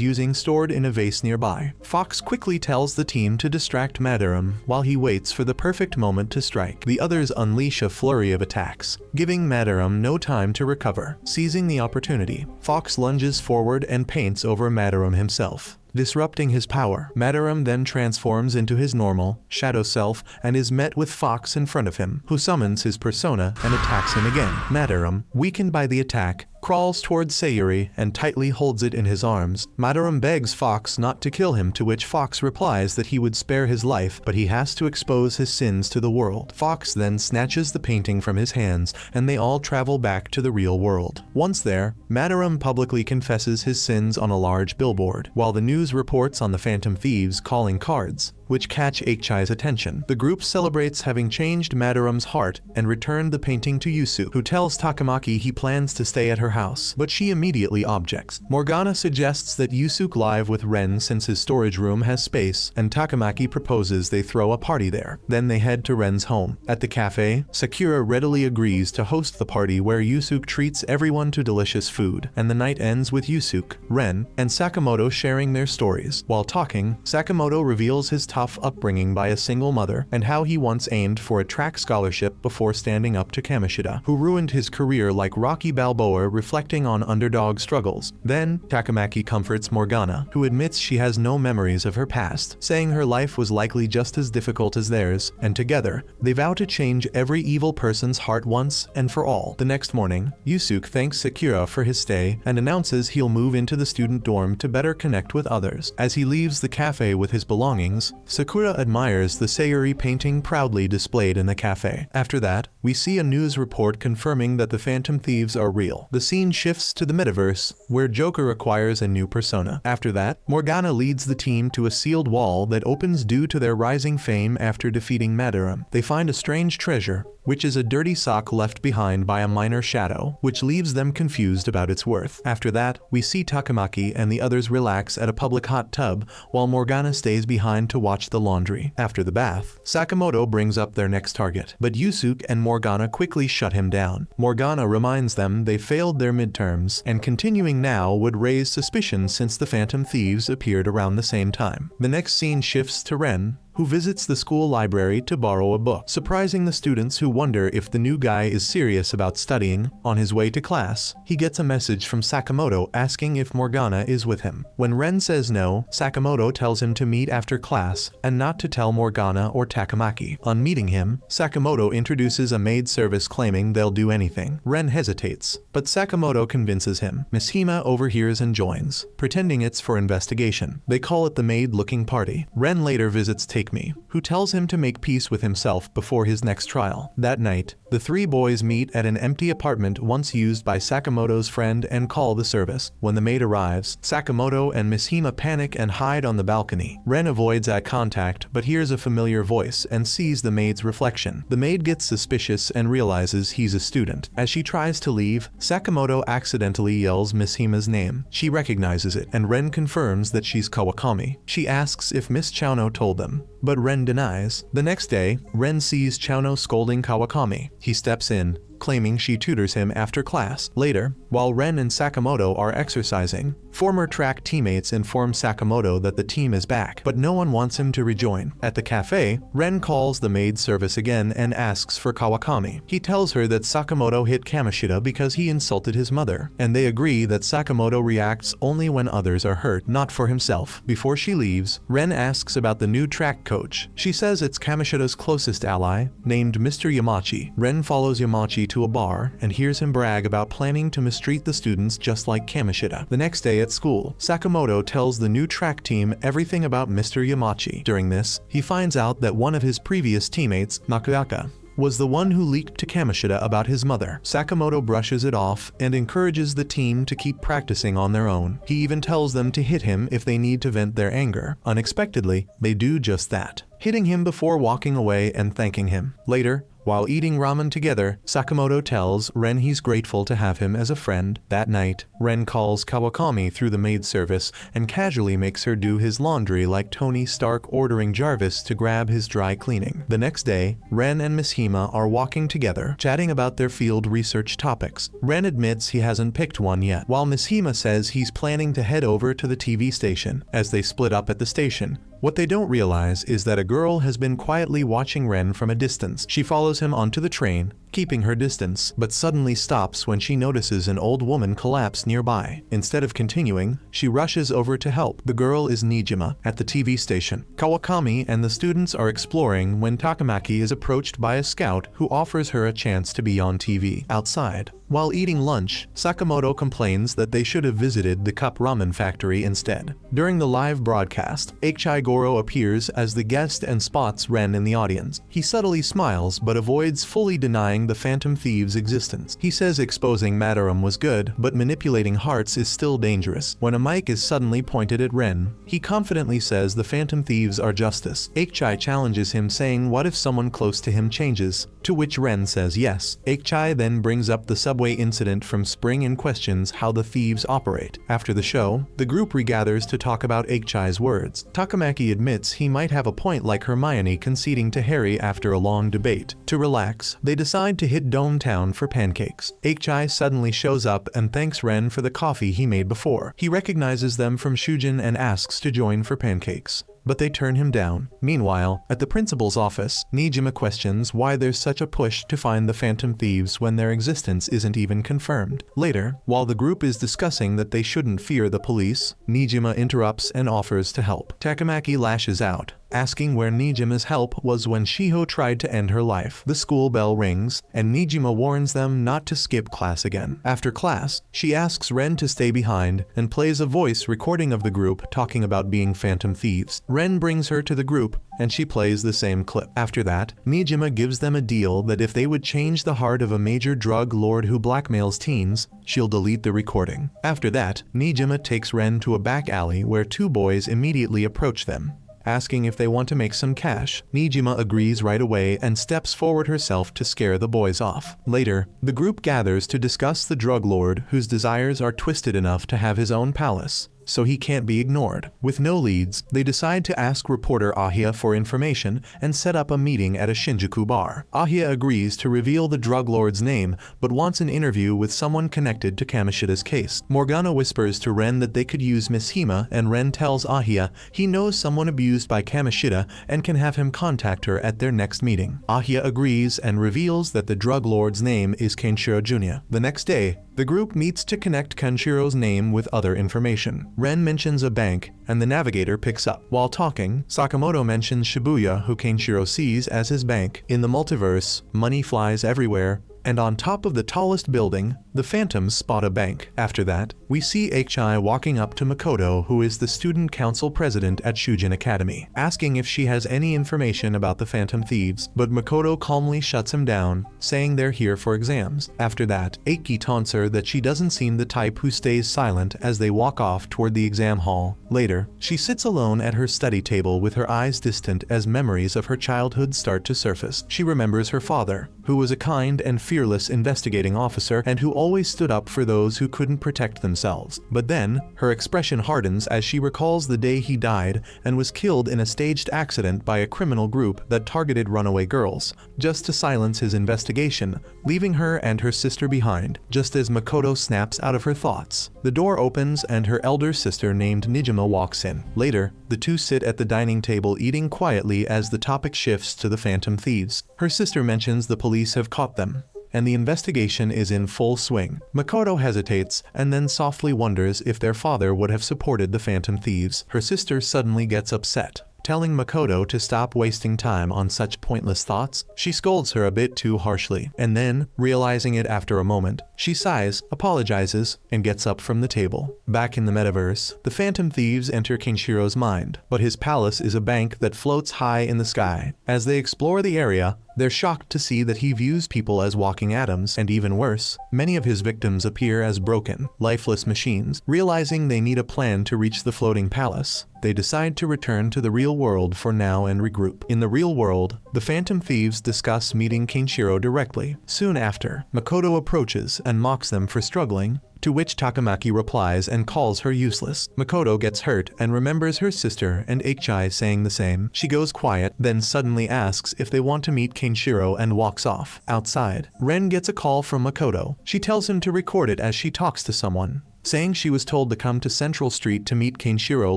using stored in a vase nearby. Fox quickly tells the team to distract Madarame while he waits for the perfect moment to strike. The others unleash a flurry of attacks, giving Madarame no time to recover. Seizing the opportunity, Fox lunges forward and paints over Madarame himself. disrupting his power. Madarame then transforms into his normal, shadow self and is met with Fox in front of him, who summons his persona and attacks him again. Madarame, weakened by the attack, crawls towards Sayuri and tightly holds it in his arms. Madarame begs Fox not to kill him, to which Fox replies that he would spare his life, but he has to expose his sins to the world. Fox then snatches the painting from his hands, and they all travel back to the real world. Once there, Madarame publicly confesses his sins on a large billboard, while the news reports on the Phantom Thieves calling cards, which catch Akechi's attention. The group celebrates having changed Madarame's heart and returned the painting to Yusuke, who tells Takamaki he plans to stay at her house, but she immediately objects. Morgana suggests that Yusuke live with Ren since his storage room has space, and Takamaki proposes they throw a party there. Then they head to Ren's home. At the cafe, Sakura readily agrees to host the party, where Yusuke treats everyone to delicious food, and the night ends with Yusuke, Ren, and Sakamoto sharing their stories. While talking, Sakamoto reveals his tough upbringing by a single mother, and how he once aimed for a track scholarship before standing up to Kamoshida, who ruined his career like Rocky Balboa, reflecting on underdog struggles. Then, Takamaki comforts Morgana, who admits she has no memories of her past, saying her life was likely just as difficult as theirs, and together, they vow to change every evil person's heart once and for all. The next morning, Yusuke thanks Sakura for his stay and announces he'll move into the student dorm to better connect with others. As he leaves the cafe with his belongings, Sakura admires the Sayuri painting proudly displayed in the cafe. After that, we see a news report confirming that the Phantom Thieves are real. The scene shifts to the metaverse, where Joker acquires a new persona. After that, Morgana leads the team to a sealed wall that opens due to their rising fame after defeating Madarame. They find a strange treasure, which is a dirty sock left behind by a minor shadow, which leaves them confused about its worth. After that, we see Takamaki and the others relax at a public hot tub, while Morgana stays behind to watch the laundry. After the bath, Sakamoto brings up their next target, but Yusuke and Morgana quickly shut him down. Morgana reminds them they failed their midterms, and continuing now would raise suspicion since the Phantom Thieves appeared around the same time. The next scene shifts to Ren, who visits the school library to borrow a book, surprising the students who wonder if the new guy is serious about studying. On his way to class, he gets a message from Sakamoto asking if Morgana is with him. When Ren says no, Sakamoto tells him to meet after class and not to tell Morgana or Takamaki. On meeting him, Sakamoto introduces a maid service claiming they'll do anything. Ren hesitates, but Sakamoto convinces him. Nijima overhears and joins, pretending it's for investigation. They call it the maid-looking party. Ren later visits Me, who tells him to make peace with himself before his next trial. That night, the three boys meet at an empty apartment once used by Sakamoto's friend and call the service. When the maid arrives, Sakamoto and Nijima panic and hide on the balcony. Ren avoids eye contact but hears a familiar voice and sees the maid's reflection. The maid gets suspicious and realizes he's a student. As she tries to leave, Sakamoto accidentally yells Nijima's name. She recognizes it, and Ren confirms that she's Kawakami. She asks if Miss Chauno told them, but Ren denies. The next day, Ren sees Chauno scolding Kawakami. He steps in, claiming she tutors him after class. Later, while Ren and Sakamoto are exercising, former track teammates inform Sakamoto that the team is back, but no one wants him to rejoin. At the cafe, Ren calls the maid service again and asks for Kawakami. He tells her that Sakamoto hit Kamoshida because he insulted his mother, and they agree that Sakamoto reacts only when others are hurt, not for himself. Before she leaves, Ren asks about the new track coach. She says it's Kamoshida's closest ally, named Mr. Yamachi. Ren follows Yamachi to a bar and hears him brag about planning to mistreat the students just like Kamoshida. The next day at school, Sakamoto tells the new track team everything about Mr. Yamachi. During this, he finds out that one of his previous teammates, Nakayaka, was the one who leaked to Kamoshida about his mother. Sakamoto brushes it off and encourages the team to keep practicing on their own. He even tells them to hit him if they need to vent their anger. Unexpectedly, they do just that, hitting him before walking away and thanking him. Later, while eating ramen together, Sakamoto tells Ren he's grateful to have him as a friend. That night, Ren calls Kawakami through the maid service and casually makes her do his laundry like Tony Stark ordering Jarvis to grab his dry cleaning. The next day, Ren and Nijima are walking together, chatting about their field research topics. Ren admits he hasn't picked one yet, while Nijima says he's planning to head over to the TV station. As they split up at the station, what they don't realize is that a girl has been quietly watching Ren from a distance. She follows him onto the train, keeping her distance, but suddenly stops when she notices an old woman collapse nearby. Instead of continuing, she rushes over to help. The girl is Nijima. At the TV station, Kawakami and the students are exploring when Takamaki is approached by a scout who offers her a chance to be on TV. Outside, while eating lunch, Sakamoto complains that they should have visited the cup ramen factory instead. During the live broadcast, Akechi Goro appears as the guest and spots Ren in the audience. He subtly smiles but avoids fully denying the Phantom Thieves' existence. He says exposing Madarame was good, but manipulating hearts is still dangerous. When a mic is suddenly pointed at Ren, he confidently says the Phantom Thieves are justice. Akechi challenges him, saying what if someone close to him changes, to which Ren says yes. Akechi then brings up the subway incident from spring and questions how the thieves operate. After the show, the group regathers to talk about Akechi's words. Takamaki admits he might have a point, like Hermione conceding to Harry after a long debate. To relax, they decide to hit Dome Town for pancakes. Akechi suddenly shows up and thanks Ren for the coffee he made before. He recognizes them from Shujin and asks to join for pancakes, but they turn him down. Meanwhile, at the principal's office, Nijima questions why there's such a push to find the Phantom Thieves when their existence isn't even confirmed. Later, while the group is discussing that they shouldn't fear the police, Nijima interrupts and offers to help. Takamaki lashes out, asking where Nijima's help was when Shiho tried to end her life. The school bell rings, and Nijima warns them not to skip class again. After class, she asks Ren to stay behind and plays a voice recording of the group talking about being Phantom Thieves. Ren brings her to the group, and she plays the same clip. After that, Nijima gives them a deal that if they would change the heart of a major drug lord who blackmails teens, she'll delete the recording. After that, Nijima takes Ren to a back alley where two boys immediately approach them, asking if they want to make some cash. Nijima agrees right away and steps forward herself to scare the boys off. Later, the group gathers to discuss the drug lord whose desires are twisted enough to have his own palace, so he can't be ignored. With no leads, they decide to ask reporter Ahia for information and set up a meeting at a Shinjuku bar. Ahia agrees to reveal the drug lord's name, but wants an interview with someone connected to Kamoshida's case. Morgana whispers to Ren that they could use Miss Hima, and Ren tells Ahia he knows someone abused by Kamoshida and can have him contact her at their next meeting. Ahia agrees and reveals that the drug lord's name is Kaneshiro Jr. The next day, the group meets to connect Kanshiro's name with other information. Ren mentions a bank, and the navigator picks up. While talking, Sakamoto mentions Shibuya, who Kaneshiro sees as his bank. In the multiverse, money flies everywhere, and on top of the tallest building, the Phantoms spot a bank. After that, we see Akechi walking up to Makoto, who is the student council president at Shujin Academy, asking if she has any information about the Phantom Thieves, but Makoto calmly shuts him down, saying they're here for exams. After that, Akechi taunts her that she doesn't seem the type who stays silent as they walk off toward the exam hall. Later, she sits alone at her study table with her eyes distant as memories of her childhood start to surface. She remembers her father, who was a kind and fearless investigating officer and who always stood up for those who couldn't protect themselves. But then, her expression hardens as she recalls the day he died and was killed in a staged accident by a criminal group that targeted runaway girls, just to silence his investigation, leaving her and her sister behind. Just as Makoto snaps out of her thoughts, the door opens and her elder sister named Nijima walks in. Later, the two sit at the dining table eating quietly as the topic shifts to the Phantom Thieves. Her sister mentions the police have caught them, and the investigation is in full swing. Makoto hesitates and then softly wonders if their father would have supported the Phantom Thieves. Her sister suddenly gets upset, telling Makoto to stop wasting time on such pointless thoughts. She scolds her a bit too harshly, and then, realizing it after a moment, she sighs, apologizes, and gets up from the table. Back in the metaverse, the Phantom Thieves enter Kenshiro's mind, but his palace is a bank that floats high in the sky. As they explore the area, they're shocked to see that he views people as walking atoms, and even worse, many of his victims appear as broken, lifeless machines. Realizing they need a plan to reach the floating palace, they decide to return to the real world for now and regroup. In the real world, the Phantom Thieves discuss meeting Kaneshiro directly. Soon after, Makoto approaches and mocks them for struggling, to which Takamaki replies and calls her useless. Makoto gets hurt and remembers her sister and Akechi saying the same. She goes quiet, then suddenly asks if they want to meet Kaneshiro and walks off. Outside, Ren gets a call from Makoto. She tells him to record it as she talks to someone, saying she was told to come to Central Street to meet Kaneshiro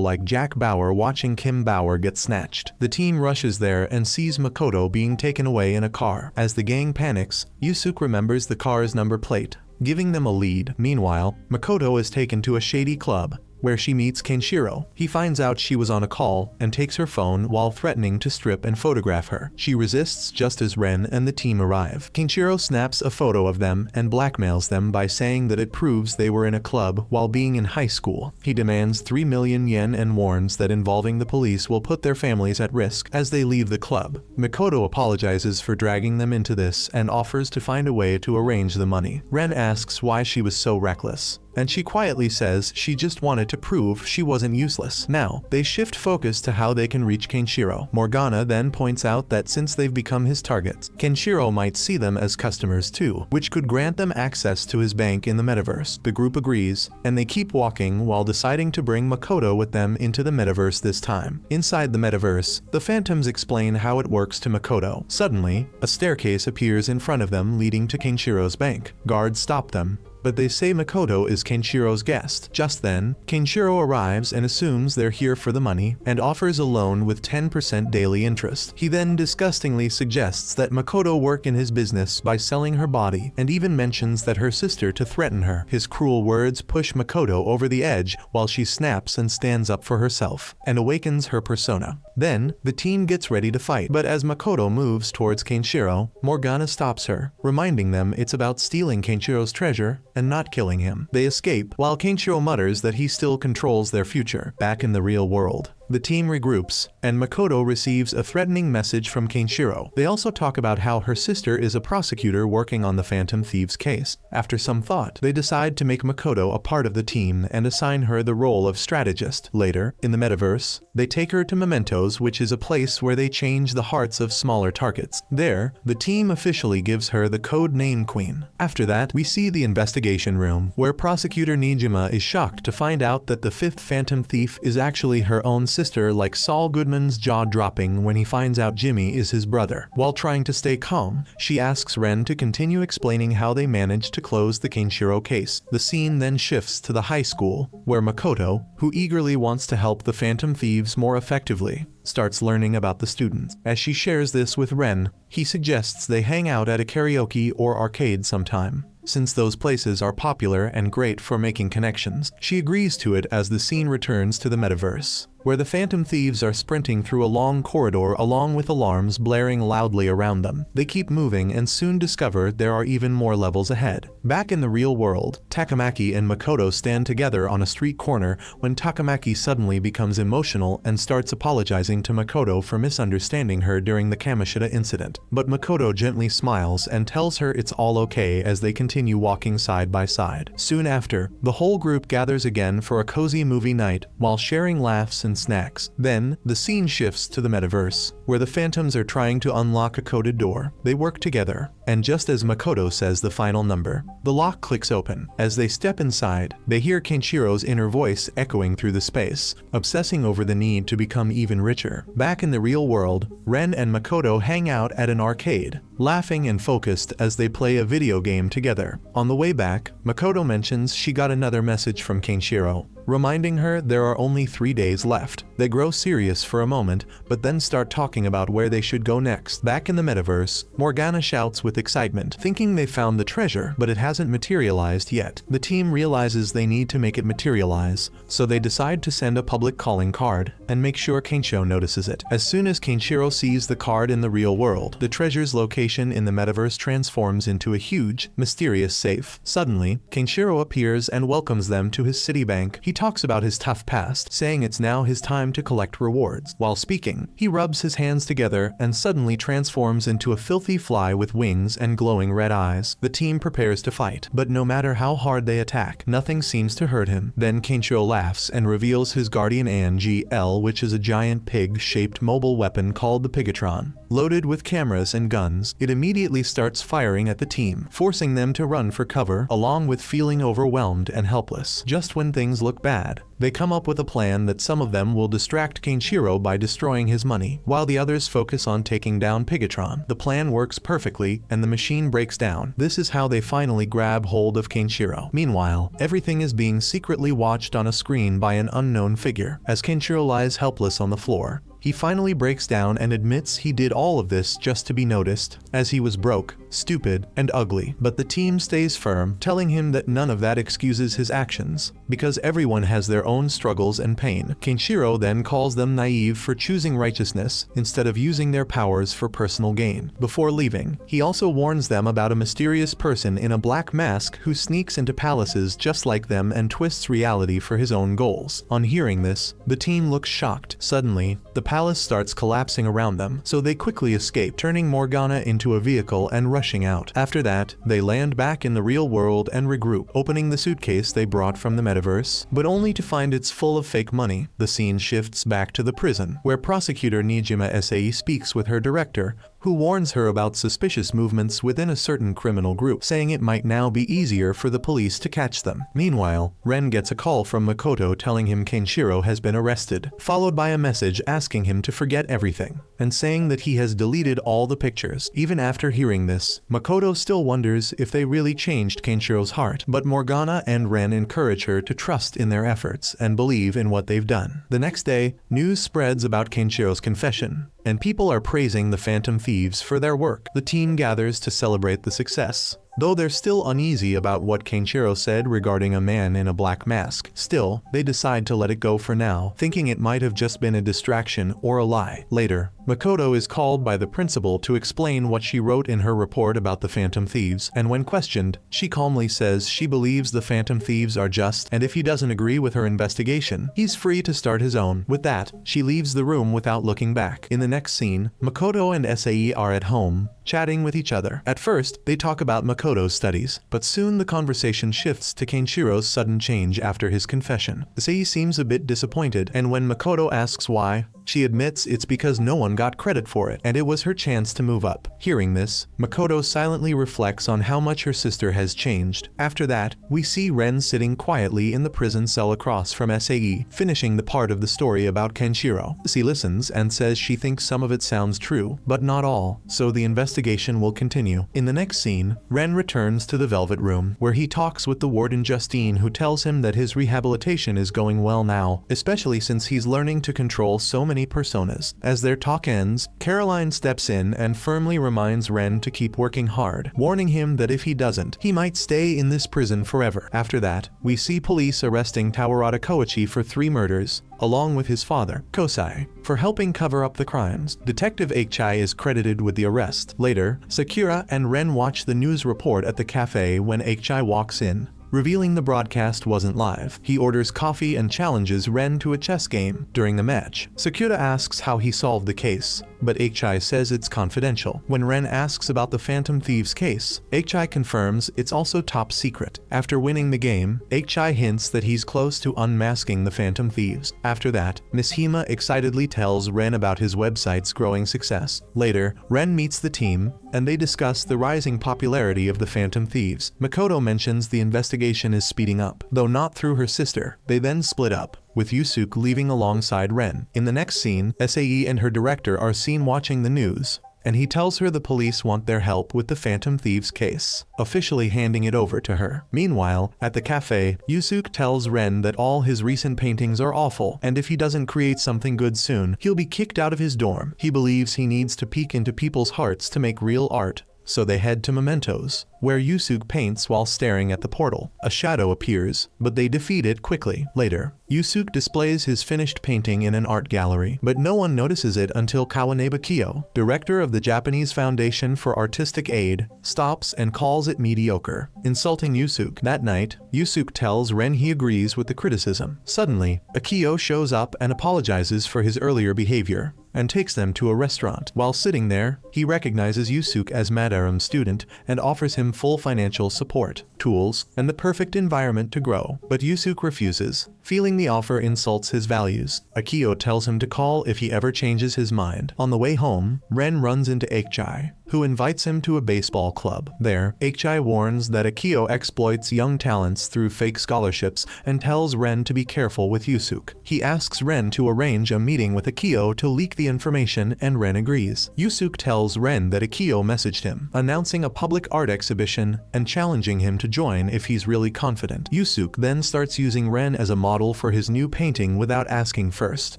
like Jack Bauer watching Kim Bauer get snatched. The team rushes there and sees Makoto being taken away in a car. As the gang panics, Yusuke remembers the car's number plate, giving them a lead. Meanwhile, Makoto is taken to a shady club, where she meets Kaneshiro. He finds out she was on a call and takes her phone while threatening to strip and photograph her. She resists just as Ren and the team arrive. Kaneshiro snaps a photo of them and blackmails them by saying that it proves they were in a club while being in high school. He demands 3 million yen and warns that involving the police will put their families at risk as they leave the club. Makoto apologizes for dragging them into this and offers to find a way to arrange the money. Ren asks why she was so reckless, and she quietly says she just wanted to prove she wasn't useless. Now, they shift focus to how they can reach Kaneshiro. Morgana then points out that since they've become his targets, Kaneshiro might see them as customers too, which could grant them access to his bank in the metaverse. The group agrees, and they keep walking while deciding to bring Makoto with them into the metaverse this time. Inside the metaverse, the phantoms explain how it works to Makoto. Suddenly, a staircase appears in front of them leading to Kaneshiro's bank. Guards stop them, but they say Makoto is Kaneshiro's guest. Just then, Kaneshiro arrives and assumes they're here for the money and offers a loan with 10% daily interest. He then disgustingly suggests that Makoto work in his business by selling her body and even mentions that her sister to threaten her. His cruel words push Makoto over the edge while she snaps and stands up for herself and awakens her persona. Then, the team gets ready to fight, but as Makoto moves towards Kaneshiro, Morgana stops her, reminding them it's about stealing Kaneshiro's treasure and not killing him. They escape, while Kaneshiro mutters that he still controls their future. Back in the real world, the team regroups, and Makoto receives a threatening message from Kaneshiro. They also talk about how her sister is a prosecutor working on the Phantom Thieves case. After some thought, they decide to make Makoto a part of the team and assign her the role of strategist. Later, in the metaverse, they take her to Mementos, which is a place where they change the hearts of smaller targets. There, the team officially gives her the code name Queen. After that, we see the investigation room, where prosecutor Nijima is shocked to find out that the fifth Phantom Thief is actually her own sister, like Saul Goodman's jaw dropping when he finds out Jimmy is his brother. While trying to stay calm, she asks Ren to continue explaining how they managed to close the Kaneshiro case. The scene then shifts to the high school, where Makoto, who eagerly wants to help the Phantom Thieves more effectively, starts learning about the students. As she shares this with Ren, he suggests they hang out at a karaoke or arcade sometime, since those places are popular and great for making connections. She agrees to it as the scene returns to the metaverse, where the Phantom Thieves are sprinting through a long corridor along with alarms blaring loudly around them. They keep moving and soon discover there are even more levels ahead. Back in the real world, Takamaki and Makoto stand together on a street corner when Takamaki suddenly becomes emotional and starts apologizing to Makoto for misunderstanding her during the Kamoshida incident. But Makoto gently smiles and tells her it's all okay as they continue walking side by side. Soon after, the whole group gathers again for a cozy movie night while sharing laughs and snacks. Then, the scene shifts to the metaverse, where the phantoms are trying to unlock a coded door. They work together, and just as Makoto says the final number, the lock clicks open. As they step inside, they hear Kaneshiro's inner voice echoing through the space, obsessing over the need to become even richer. Back in the real world, Ren and Makoto hang out at an arcade, laughing and focused as they play a video game together. On the way back, Makoto mentions she got another message from Kaneshiro, reminding her there are only 3 days left. They grow serious for a moment, but then start talking about where they should go next. Back in the metaverse, Morgana shouts with excitement, thinking they found the treasure, but it hasn't materialized yet. The team realizes they need to make it materialize, so they decide to send a public calling card and make sure Kaneshiro notices it. As soon as Kaneshiro sees the card in the real world, the treasure's location in the metaverse transforms into a huge, mysterious safe. Suddenly, Kaneshiro appears and welcomes them to his city bank. He talks about his tough past, saying it's now his time to collect rewards. While speaking, he rubs his hands together and suddenly transforms into a filthy fly with wings and glowing red eyes. The team prepares to fight, but no matter how hard they attack, nothing seems to hurt him. Then Kaneshiro laughs and reveals his guardian ANGL, which is a giant pig-shaped mobile weapon called the Pigatron. Loaded with cameras and guns, it immediately starts firing at the team, forcing them to run for cover, along with feeling overwhelmed and helpless. Just when things look look bad. They come up with a plan that some of them will distract Kaneshiro by destroying his money, while the others focus on taking down Pigatron. The plan works perfectly, and the machine breaks down. This is how they finally grab hold of Kaneshiro. Meanwhile, everything is being secretly watched on a screen by an unknown figure. As Kaneshiro lies helpless on the floor, he finally breaks down and admits he did all of this just to be noticed, as he was broke, stupid, and ugly. But the team stays firm, telling him that none of that excuses his actions, because everyone has their own struggles and pain. Kaneshiro then calls them naive for choosing righteousness instead of using their powers for personal gain. Before leaving, he also warns them about a mysterious person in a black mask who sneaks into palaces just like them and twists reality for his own goals. On hearing this, the team looks shocked. Suddenly, the palace starts collapsing around them, so they quickly escape, turning Morgana into a vehicle and rushing out. After that, they land back in the real world and regroup, opening the suitcase they brought from the metaverse, but only to find it's full of fake money. The scene shifts back to the prison, where prosecutor Nijima speaks with her director, who warns her about suspicious movements within a certain criminal group, saying it might now be easier for the police to catch them. Meanwhile, Ren gets a call from Makoto telling him Kaneshiro has been arrested, followed by a message asking him to forget everything, and saying that he has deleted all the pictures. Even after hearing this, Makoto still wonders if they really changed Kenshiro's heart, but Morgana and Ren encourage her to trust in their efforts and believe in what they've done. The next day, news spreads about Kenshiro's confession, and people are praising the Phantom Thieves for their work. The team gathers to celebrate the success, though they're still uneasy about what Kaneshiro said regarding a man in a black mask. Still, they decide to let it go for now, thinking it might have just been a distraction or a lie. Later, Makoto is called by the principal to explain what she wrote in her report about the Phantom Thieves, and when questioned, she calmly says she believes the Phantom Thieves are just, and if he doesn't agree with her investigation, he's free to start his own. With that, she leaves the room without looking back. In the next scene, Makoto and Sae are at home, chatting with each other. At first, they talk about Makoto's studies, but soon the conversation shifts to Kenshiro's sudden change after his confession. Sae seems a bit disappointed, and when Makoto asks why, she admits it's because no one got credit for it, and it was her chance to move up. Hearing this, Makoto silently reflects on how much her sister has changed. After that, we see Ren sitting quietly in the prison cell across from Sae, finishing the part of the story about Kaneshiro. She listens and says she thinks some of it sounds true, but not all, so the investigation will continue. In the next scene, Ren returns to the Velvet Room, where he talks with the warden Justine, who tells him that his rehabilitation is going well now, especially since he's learning to control so many personas. As their talk ends, Caroline steps in and firmly reminds Ren to keep working hard, warning him that if he doesn't, he might stay in this prison forever. After that, we see police arresting Tawarada Koichi for 3 murders, along with his father, Kosai, for helping cover up the crimes. Detective Akechi is credited with the arrest. Later, Sakura and Ren watch the news report at the cafe when Akechi walks in, revealing the broadcast wasn't live. He orders coffee and challenges Ren to a chess game. During the match, Sakura asks how he solved the case, but Akechi says it's confidential. When Ren asks about the Phantom Thieves case, Akechi confirms it's also top secret. After winning the game, Akechi hints that he's close to unmasking the Phantom Thieves. After that, Nijima excitedly tells Ren about his website's growing success. Later, Ren meets the team, and they discuss the rising popularity of the Phantom Thieves. Makoto mentions the investigation is speeding up, though not through her sister. They then split up, with Yusuke leaving alongside Ren. In the next scene, Sae and her director are seen watching the news, and he tells her the police want their help with the Phantom Thieves case, officially handing it over to her. Meanwhile, at the cafe, Yusuke tells Ren that all his recent paintings are awful, and if he doesn't create something good soon, he'll be kicked out of his dorm. He believes he needs to peek into people's hearts to make real art, so they head to Mementos, where Yusuke paints while staring at the portal. A shadow appears, but they defeat it quickly. Later, Yusuke displays his finished painting in an art gallery, but no one notices it until Kawaneba Kiyo, director of the Japanese Foundation for Artistic Aid, stops and calls it mediocre, insulting Yusuke. That night, Yusuke tells Ren he agrees with the criticism. Suddenly, Akiyo shows up and apologizes for his earlier behavior, and takes them to a restaurant. While sitting there, he recognizes Yusuke as Madarame's student and offers him full financial support, tools, and the perfect environment to grow. But Yusuke refuses, feeling the offer insults his values. Akio tells him to call if he ever changes his mind. On the way home, Ren runs into Akechi, who invites him to a baseball club. There, Akechi warns that Akio exploits young talents through fake scholarships and tells Ren to be careful with Yusuke. He asks Ren to arrange a meeting with Akio to leak the information, and Ren agrees. Yusuke tells Ren that Akio messaged him, announcing a public art exhibition and challenging him to join if he's really confident. Yusuke then starts using Ren as a model for his new painting without asking first.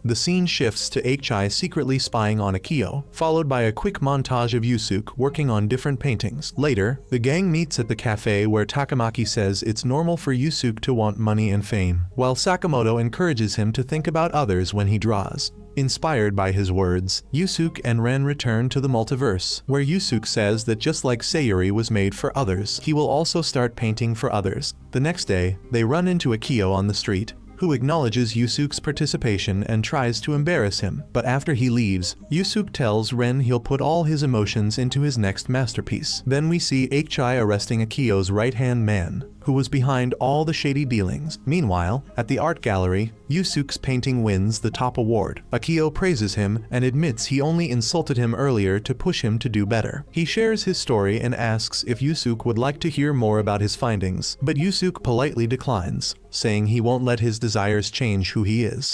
The scene shifts to Akechi secretly spying on Akio, followed by a quick montage of Yusuke working on different paintings. Later, the gang meets at the cafe where Takamaki says it's normal for Yusuke to want money and fame, while Sakamoto encourages him to think about others when he draws. Inspired by his words, Yusuke and Ren return to the multiverse, where Yusuke says that just like Sayuri was made for others, he will also start painting for others. The next day, they run into Akio on the street, who acknowledges Yusuke's participation and tries to embarrass him. But after he leaves, Yusuke tells Ren he'll put all his emotions into his next masterpiece. Then we see Akechi arresting Akio's right-hand man, who was behind all the shady dealings. Meanwhile, at the art gallery, Yusuke's painting wins the top award. Akio praises him and admits he only insulted him earlier to push him to do better. He shares his story and asks if Yusuke would like to hear more about his findings, but Yusuke politely declines, saying he won't let his desires change who he is.